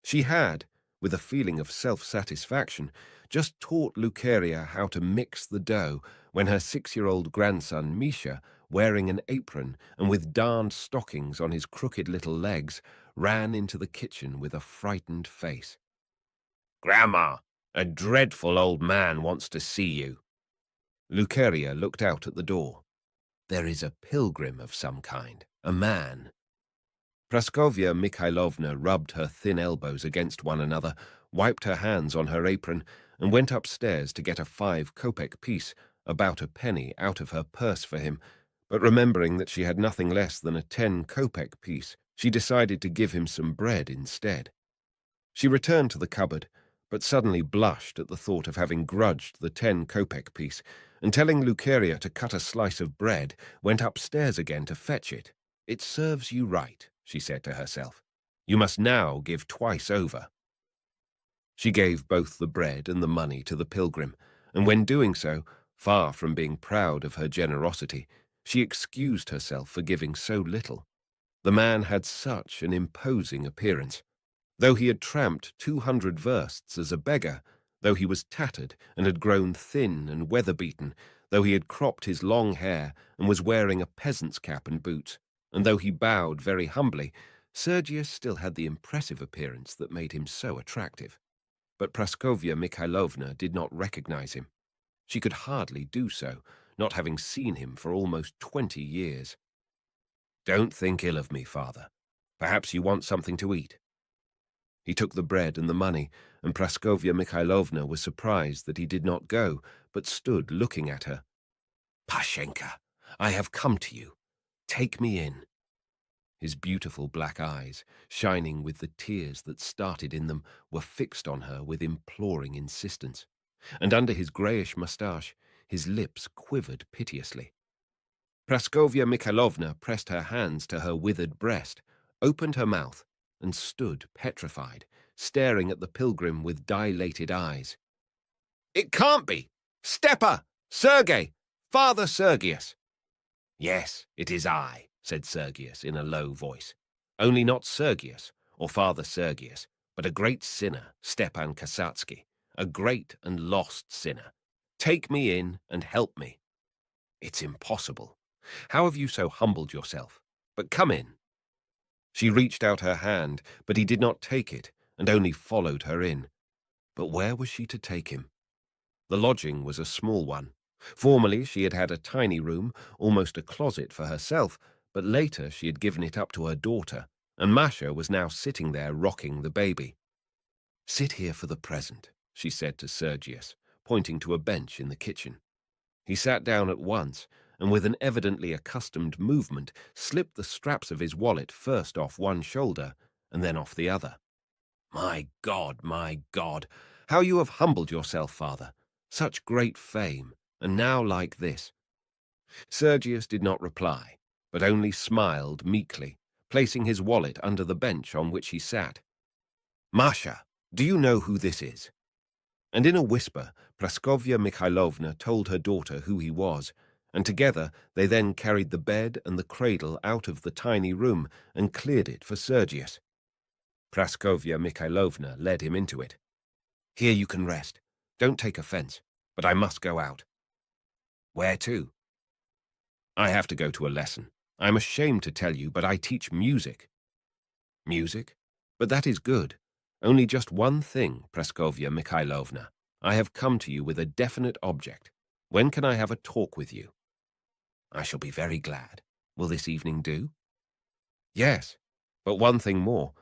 She had, with a feeling of self-satisfaction, just taught Lucaria how to mix the dough when her 6-year-old grandson, Misha, wearing an apron and with darned stockings on his crooked little legs, ran into the kitchen with a frightened face. "Grandma, a dreadful old man wants to see you." Lucaria looked out at the door. "There is a pilgrim of some kind, a man." Praskovya Mikhailovna rubbed her thin elbows against one another, wiped her hands on her apron, and went upstairs to get a 5-kopeck piece, about a penny, out of her purse for him. But remembering that she had nothing less than a 10-kopeck piece, she decided to give him some bread instead. She returned to the cupboard, but suddenly blushed at the thought of having grudged the 10-kopeck piece, and telling Lucaria to cut a slice of bread, went upstairs again to fetch it. "It serves you right," she said to herself. "You must now give twice over." She gave both the bread and the money to the pilgrim, and when doing so, far from being proud of her generosity, she excused herself for giving so little. The man had such an imposing appearance. Though he had tramped 200 versts as a beggar, though he was tattered and had grown thin and weather-beaten, though he had cropped his long hair and was wearing a peasant's cap and boots, and though he bowed very humbly, Sergius still had the impressive appearance that made him so attractive. But Praskovya Mikhailovna did not recognize him. She could hardly do so, not having seen him for almost 20 years. "Don't think ill of me, father. Perhaps you want something to eat." He took the bread and the money, and Praskovya Mikhailovna was surprised that he did not go, but stood looking at her. "Pashenka, I have come to you. Take me in." His beautiful black eyes, shining with the tears that started in them, were fixed on her with imploring insistence, and under his greyish moustache, his lips quivered piteously. Praskovya Mikhailovna pressed her hands to her withered breast, opened her mouth, and stood petrified, staring at the pilgrim with dilated eyes. "It can't be! Stepa! Sergei! Father Sergius!" "Yes, it is I," said Sergius in a low voice. "Only not Sergius, or Father Sergius, but a great sinner, Stepan Kasatsky, a great and lost sinner. Take me in and help me." "It's impossible. How have you so humbled yourself? But come in." She reached out her hand, but he did not take it, and only followed her in. But where was she to take him? The lodging was a small one. Formerly she had had a tiny room, almost a closet for herself, but later she had given it up to her daughter, and Masha was now sitting there rocking the baby. "Sit here for the present," she said to Sergius, pointing to a bench in the kitchen. He sat down at once, and with an evidently accustomed movement, slipped the straps of his wallet first off one shoulder and then off the other. My God, how you have humbled yourself, father. Such great fame, and now like this." Sergius did not reply, but only smiled meekly, placing his wallet under the bench on which he sat. "Masha, do you know who this is?" And in a whisper, Praskovya Mikhailovna told her daughter who he was, and together they then carried the bed and the cradle out of the tiny room and cleared it for Sergius. Praskovya Mikhailovna led him into it. "Here you can rest. Don't take offense, but I must go out." "Where to?" "I have to go to a lesson. I'm ashamed to tell you, but I teach music." "Music? But that is good. Only just one thing, Praskovya Mikhailovna. I have come to you with a definite object. When can I have a talk with you?" "I shall be very glad. Will this evening do?" "Yes, but one thing more.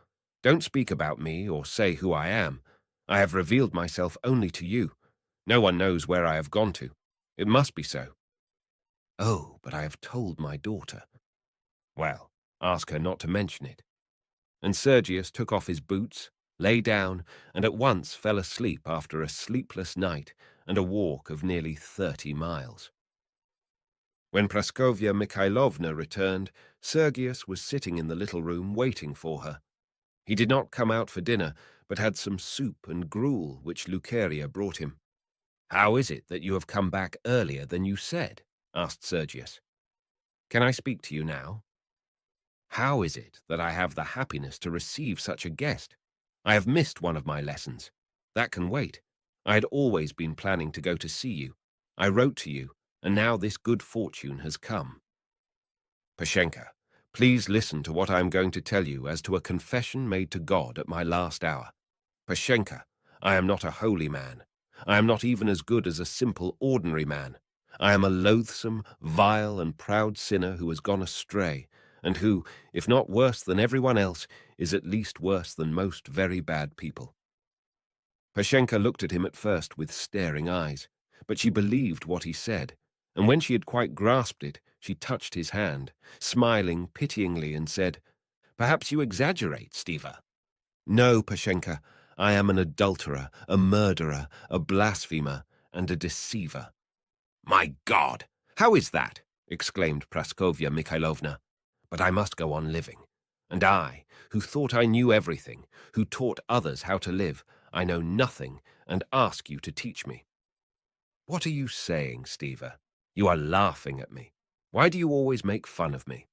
Don't speak about me or say who I am. I have revealed myself only to you. No one knows where I have gone to. It must be so." "Oh, but I have told my daughter." "Well, Ask her not to mention it." And Sergius took off his boots, lay down, and at once fell asleep after a sleepless night and a walk of nearly 30 miles. When Praskovya Mikhailovna returned, Sergius was sitting in the little room waiting for her. He did not come out for dinner, but had some soup and gruel which Luceria brought him. "How is it that you have come back earlier than you said?" asked Sergius. "Can I speak to you now? How is it that I have the happiness to receive such a guest? I have missed one of my lessons. That can wait. I had always been planning to go to see you. I wrote to you, and now this good fortune has come. Pashenka, please listen to what I am going to tell you as to a confession made to God at my last hour. Pashenka, I am not a holy man. I am not even as good as a simple, ordinary man. I am a loathsome, vile, and proud sinner who has gone astray, and who, if not worse than everyone else, is at least worse than most very bad people." Pashenka looked at him at first with staring eyes, but she believed what he said, and when she had quite grasped it, she touched his hand, smiling pityingly, and said, "Perhaps you exaggerate, Stiva." "No, Pashenka, I am an adulterer, a murderer, a blasphemer, and a deceiver." "My God! How is that?" exclaimed Praskovya Mikhailovna. "But I must go on living. And I, who thought I knew everything, who taught others how to live, I know nothing and ask you to teach me." "What are you saying, Stiva? You are laughing at me. Why do you always make fun of me?"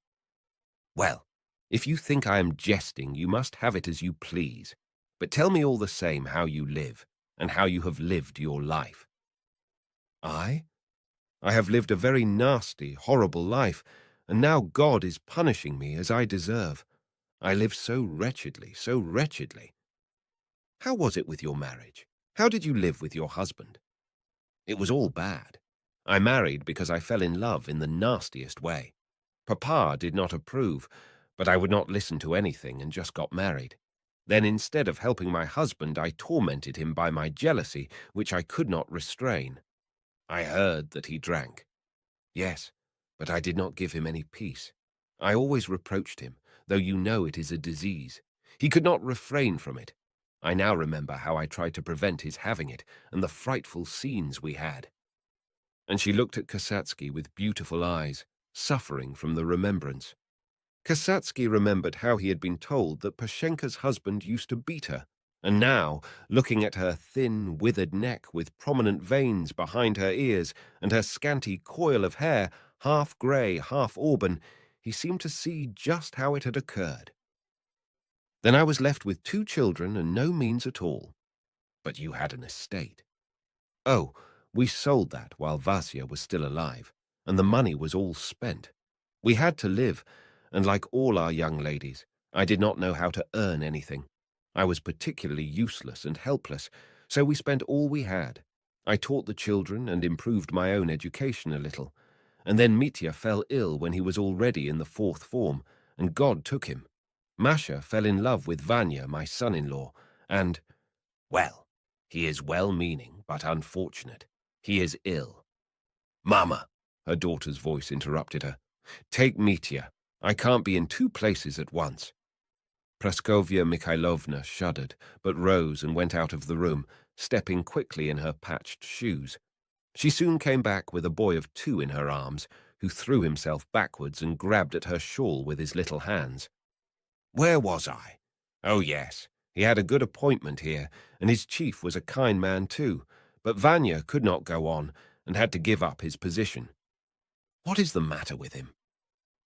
"Well, if you think I am jesting, you must have it as you please. But tell me all the same how you live, and how you have lived your life." "I? I have lived a very nasty, horrible life, and now God is punishing me as I deserve. I live so wretchedly, so wretchedly." "How was it with your marriage? How did you live with your husband?" "It was all bad. I married because I fell in love in the nastiest way. Papa did not approve, but I would not listen to anything and just got married. Then instead of helping my husband, I tormented him by my jealousy, which I could not restrain. I heard that he drank. Yes, but I did not give him any peace. I always reproached him, though you know it is a disease. He could not refrain from it. I now remember how I tried to prevent his having it, and the frightful scenes we had." And she looked at Kasatsky with beautiful eyes, suffering from the remembrance. Kasatsky remembered how he had been told that Pashenka's husband used to beat her, and now, looking at her thin, withered neck with prominent veins behind her ears and her scanty coil of hair, half grey, half auburn, he seemed to see just how it had occurred. "Then I was left with 2 children and no means at all." "But you had an estate." "Oh, we sold that while Vasya was still alive, and the money was all spent. We had to live, and like all our young ladies, I did not know how to earn anything. I was particularly useless and helpless, so we spent all we had. I taught the children and improved my own education a little, and then Mitya fell ill when he was already in the 4th form, and God took him. Masha fell in love with Vanya, my son-in-law, and, well, he is well-meaning but unfortunate. He is ill." "Mama," her daughter's voice interrupted her, "take Mitya. I can't be in 2 places at once." Praskovya Mikhailovna shuddered, but rose and went out of the room, stepping quickly in her patched shoes. She soon came back with a boy of 2 in her arms, who threw himself backwards and grabbed at her shawl with his little hands. "Where was I? Oh, yes, he had a good appointment here, and his chief was a kind man too, but Vanya could not go on and had to give up his position." "What is the matter with him?"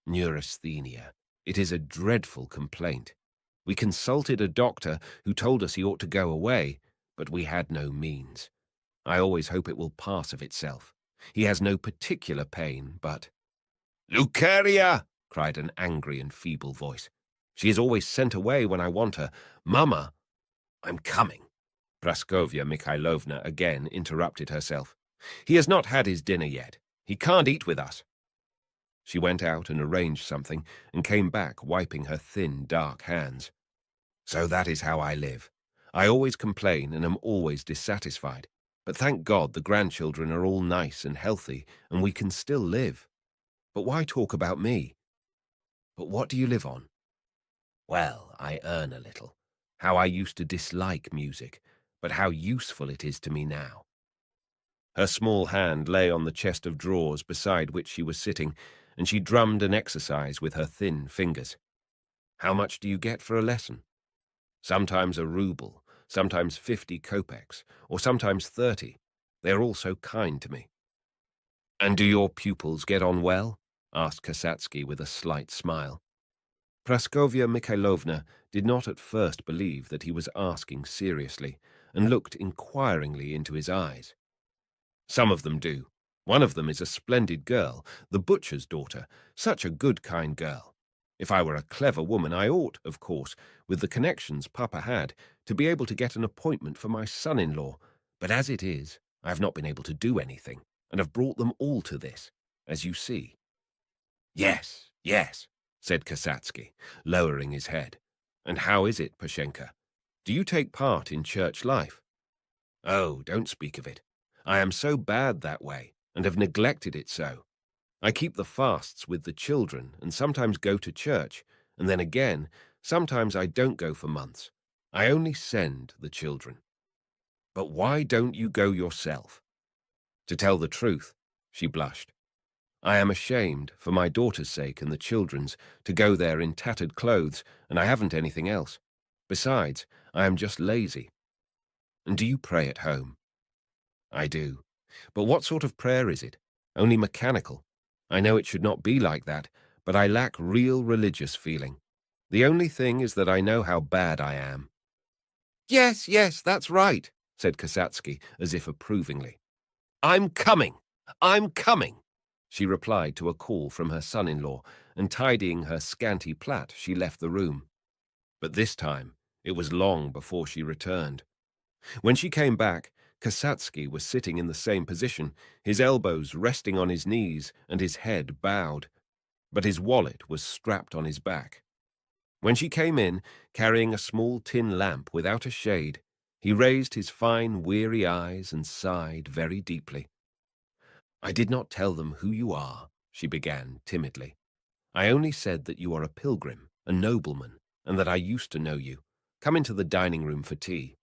"Neurasthenia. It is a dreadful complaint. We consulted a doctor who told us he ought to go away, but we had no means. I always hope it will pass of itself. He has no particular pain, but—" "Luceria!" cried an angry and feeble voice. "She is always sent away when I want her. Mamma—" "I'm coming." Praskovya Mikhailovna again interrupted herself. "He has not had his dinner yet. He can't eat with us." She went out and arranged something, and came back wiping her thin, dark hands. "So that is how I live. I always complain and am always dissatisfied. But thank God the grandchildren are all nice and healthy, and we can still live. But why talk about me?" But what do you live on? Well, I earn a little. How I used to dislike music, but how useful it is to me now. Her small hand lay on the chest of drawers beside which she was sitting, and she drummed an exercise with her thin fingers. How much do you get for a lesson? Sometimes a rouble, sometimes 50 kopecks, or sometimes 30. They are all so kind to me. And do your pupils get on well? Asked Kasatsky with a slight smile. Praskovya Mikhailovna did not at first believe that he was asking seriously, and looked inquiringly into his eyes. Some of them do. One of them is a splendid girl, the butcher's daughter, such a good, kind girl. If I were a clever woman, I ought, of course, with the connections Papa had, to be able to get an appointment for my son-in-law. But as it is, I have not been able to do anything, and have brought them all to this, as you see. Yes, yes, said Kasatsky, lowering his head. And how is it, Pashenka? Do you take part in church life? Oh, don't speak of it. I am so bad that way, and have neglected it so. I keep the fasts with the children, and sometimes go to church, and then again, sometimes I don't go for months. I only send the children. But why don't you go yourself? To tell the truth, she blushed, I am ashamed, for my daughter's sake and the children's, to go there in tattered clothes, and I haven't anything else. Besides, I am just lazy. And do you pray at home? I do. But what sort of prayer is it? Only mechanical. I know it should not be like that, but I lack real religious feeling. The only thing is that I know how bad I am. Yes, yes, that's right, said Kasatsky, as if approvingly. I'm coming! I'm coming! She replied to a call from her son-in-law, and tidying her scanty plait, she left the room. But this time, it was long before she returned. When she came back, Kasatsky was sitting in the same position, his elbows resting on his knees and his head bowed, but his wallet was strapped on his back. When she came in, carrying a small tin lamp without a shade, he raised his fine, weary eyes and sighed very deeply. I did not tell them who you are, she began timidly. I only said that you are a pilgrim, a nobleman, and that I used to know you. Come into the dining room for tea.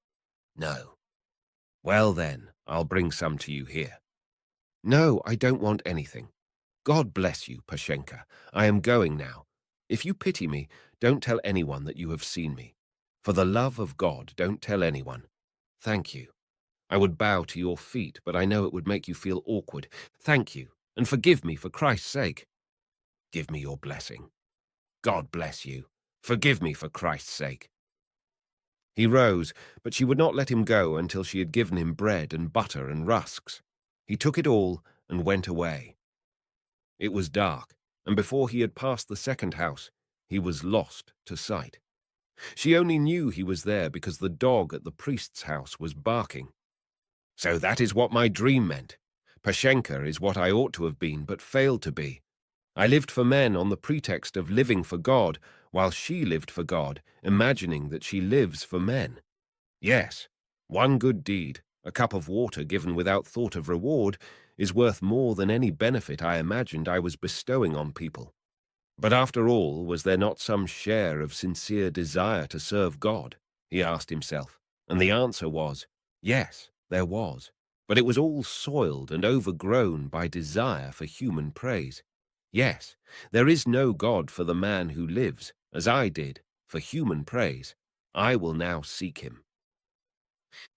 No. Well then, I'll bring some to you here. No, I don't want anything. God bless you, Pashenka. I am going now. If you pity me, don't tell anyone that you have seen me. For the love of God, don't tell anyone. Thank you. I would bow to your feet, but I know it would make you feel awkward. Thank you, and forgive me for Christ's sake. Give me your blessing. God bless you. Forgive me for Christ's sake. He rose, but she would not let him go until she had given him bread and butter and rusks. He took it all and went away. It was dark, and before he had passed the second house, he was lost to sight. She only knew he was there because the dog at the priest's house was barking. So that is what my dream meant. Pashenka is what I ought to have been, but failed to be. I lived for men on the pretext of living for God, while she lived for God, imagining that she lives for men. Yes, one good deed, a cup of water given without thought of reward, is worth more than any benefit I imagined I was bestowing on people. But after all, was there not some share of sincere desire to serve God? He asked himself, and the answer was, yes, there was. But it was all soiled and overgrown by desire for human praise. Yes, there is no God for the man who lives, as I did, for human praise. I will now seek him.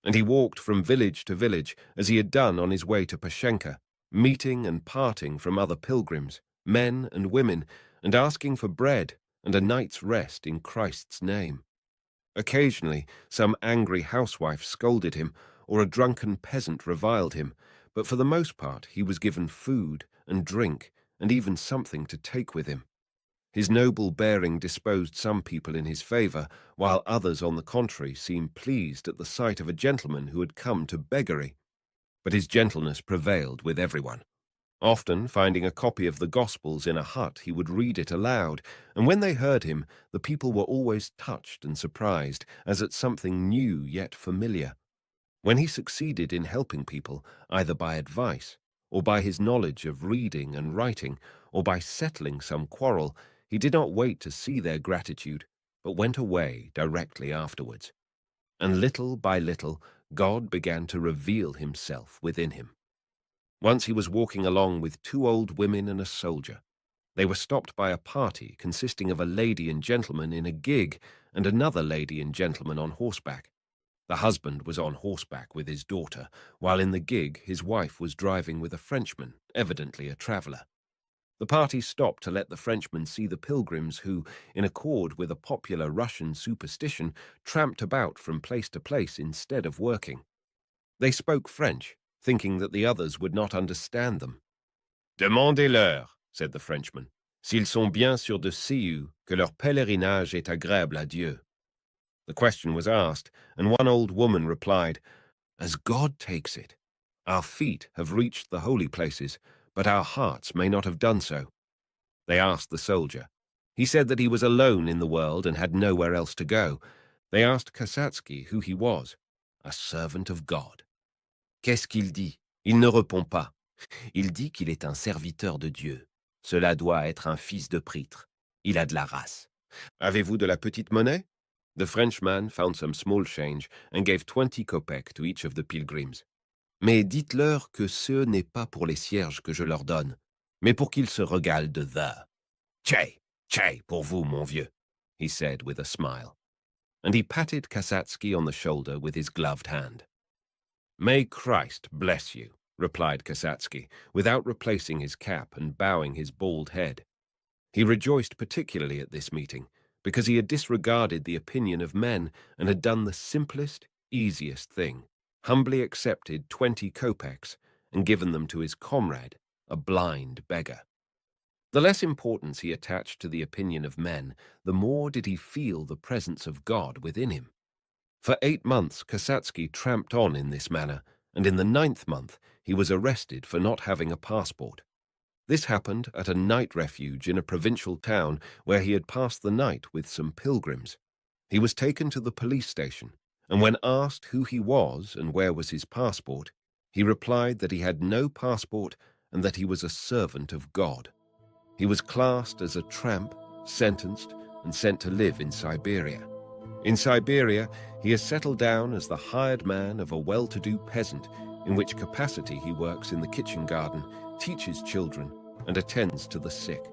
And he walked from village to village, as he had done on his way to Pashenka, meeting and parting from other pilgrims, men and women, and asking for bread and a night's rest in Christ's name. Occasionally, some angry housewife scolded him, or a drunken peasant reviled him, but for the most part he was given food and drink, and even something to take with him. His noble bearing disposed some people in his favour, while others, on the contrary, seemed pleased at the sight of a gentleman who had come to beggary. But his gentleness prevailed with everyone. Often, finding a copy of the Gospels in a hut, he would read it aloud, and when they heard him, the people were always touched and surprised, as at something new yet familiar. When he succeeded in helping people, either by advice, or by his knowledge of reading and writing, or by settling some quarrel, he did not wait to see their gratitude, but went away directly afterwards. And little by little, God began to reveal himself within him. Once he was walking along with two old women and a soldier. They were stopped by a party consisting of a lady and gentleman in a gig and another lady and gentleman on horseback. The husband was on horseback with his daughter, while in the gig his wife was driving with a Frenchman, evidently a traveller. The party stopped to let the Frenchman see the pilgrims who, in accord with a popular Russian superstition, tramped about from place to place instead of working. They spoke French, thinking that the others would not understand them. "Demandez-leur," said the Frenchman, "s'ils sont bien sûrs de cieux que leur pèlerinage est agréable à Dieu." The question was asked, and one old woman replied, "As God takes it, our feet have reached the holy places, but our hearts may not have done so." They asked the soldier. He said that he was alone in the world and had nowhere else to go. They asked Kasatsky who he was. "A servant of God." "Qu'est-ce qu'il dit?" "Il ne répond pas. Il dit qu'il est un serviteur de Dieu. Cela doit être un fils de prêtre. Il a de la race." "Avez-vous de la petite monnaie?" The Frenchman found some small change and gave 20 kopecks to each of the pilgrims. "Mais dites-leur que ce n'est pas pour les cierges que je leur donne, mais pour qu'ils se régalent de the." "Tché, tché, pour vous, mon vieux," he said with a smile. And he patted Kasatsky on the shoulder with his gloved hand. "May Christ bless you," replied Kasatsky, without replacing his cap and bowing his bald head. He rejoiced particularly at this meeting, because he had disregarded the opinion of men and had done the simplest, easiest thing, humbly accepted 20 kopecks and given them to his comrade, a blind beggar. The less importance he attached to the opinion of men, the more did he feel the presence of God within him. For 8 months, Kasatsky tramped on in this manner, and in the 9th month he was arrested for not having a passport. This happened at a night refuge in a provincial town where he had passed the night with some pilgrims. He was taken to the police station, and when asked who he was and where was his passport, he replied that he had no passport and that he was a servant of God. He was classed as a tramp, sentenced, and sent to live in Siberia. In Siberia, he has settled down as the hired man of a well-to-do peasant, in which capacity he works in the kitchen garden, teaches children, and attends to the sick.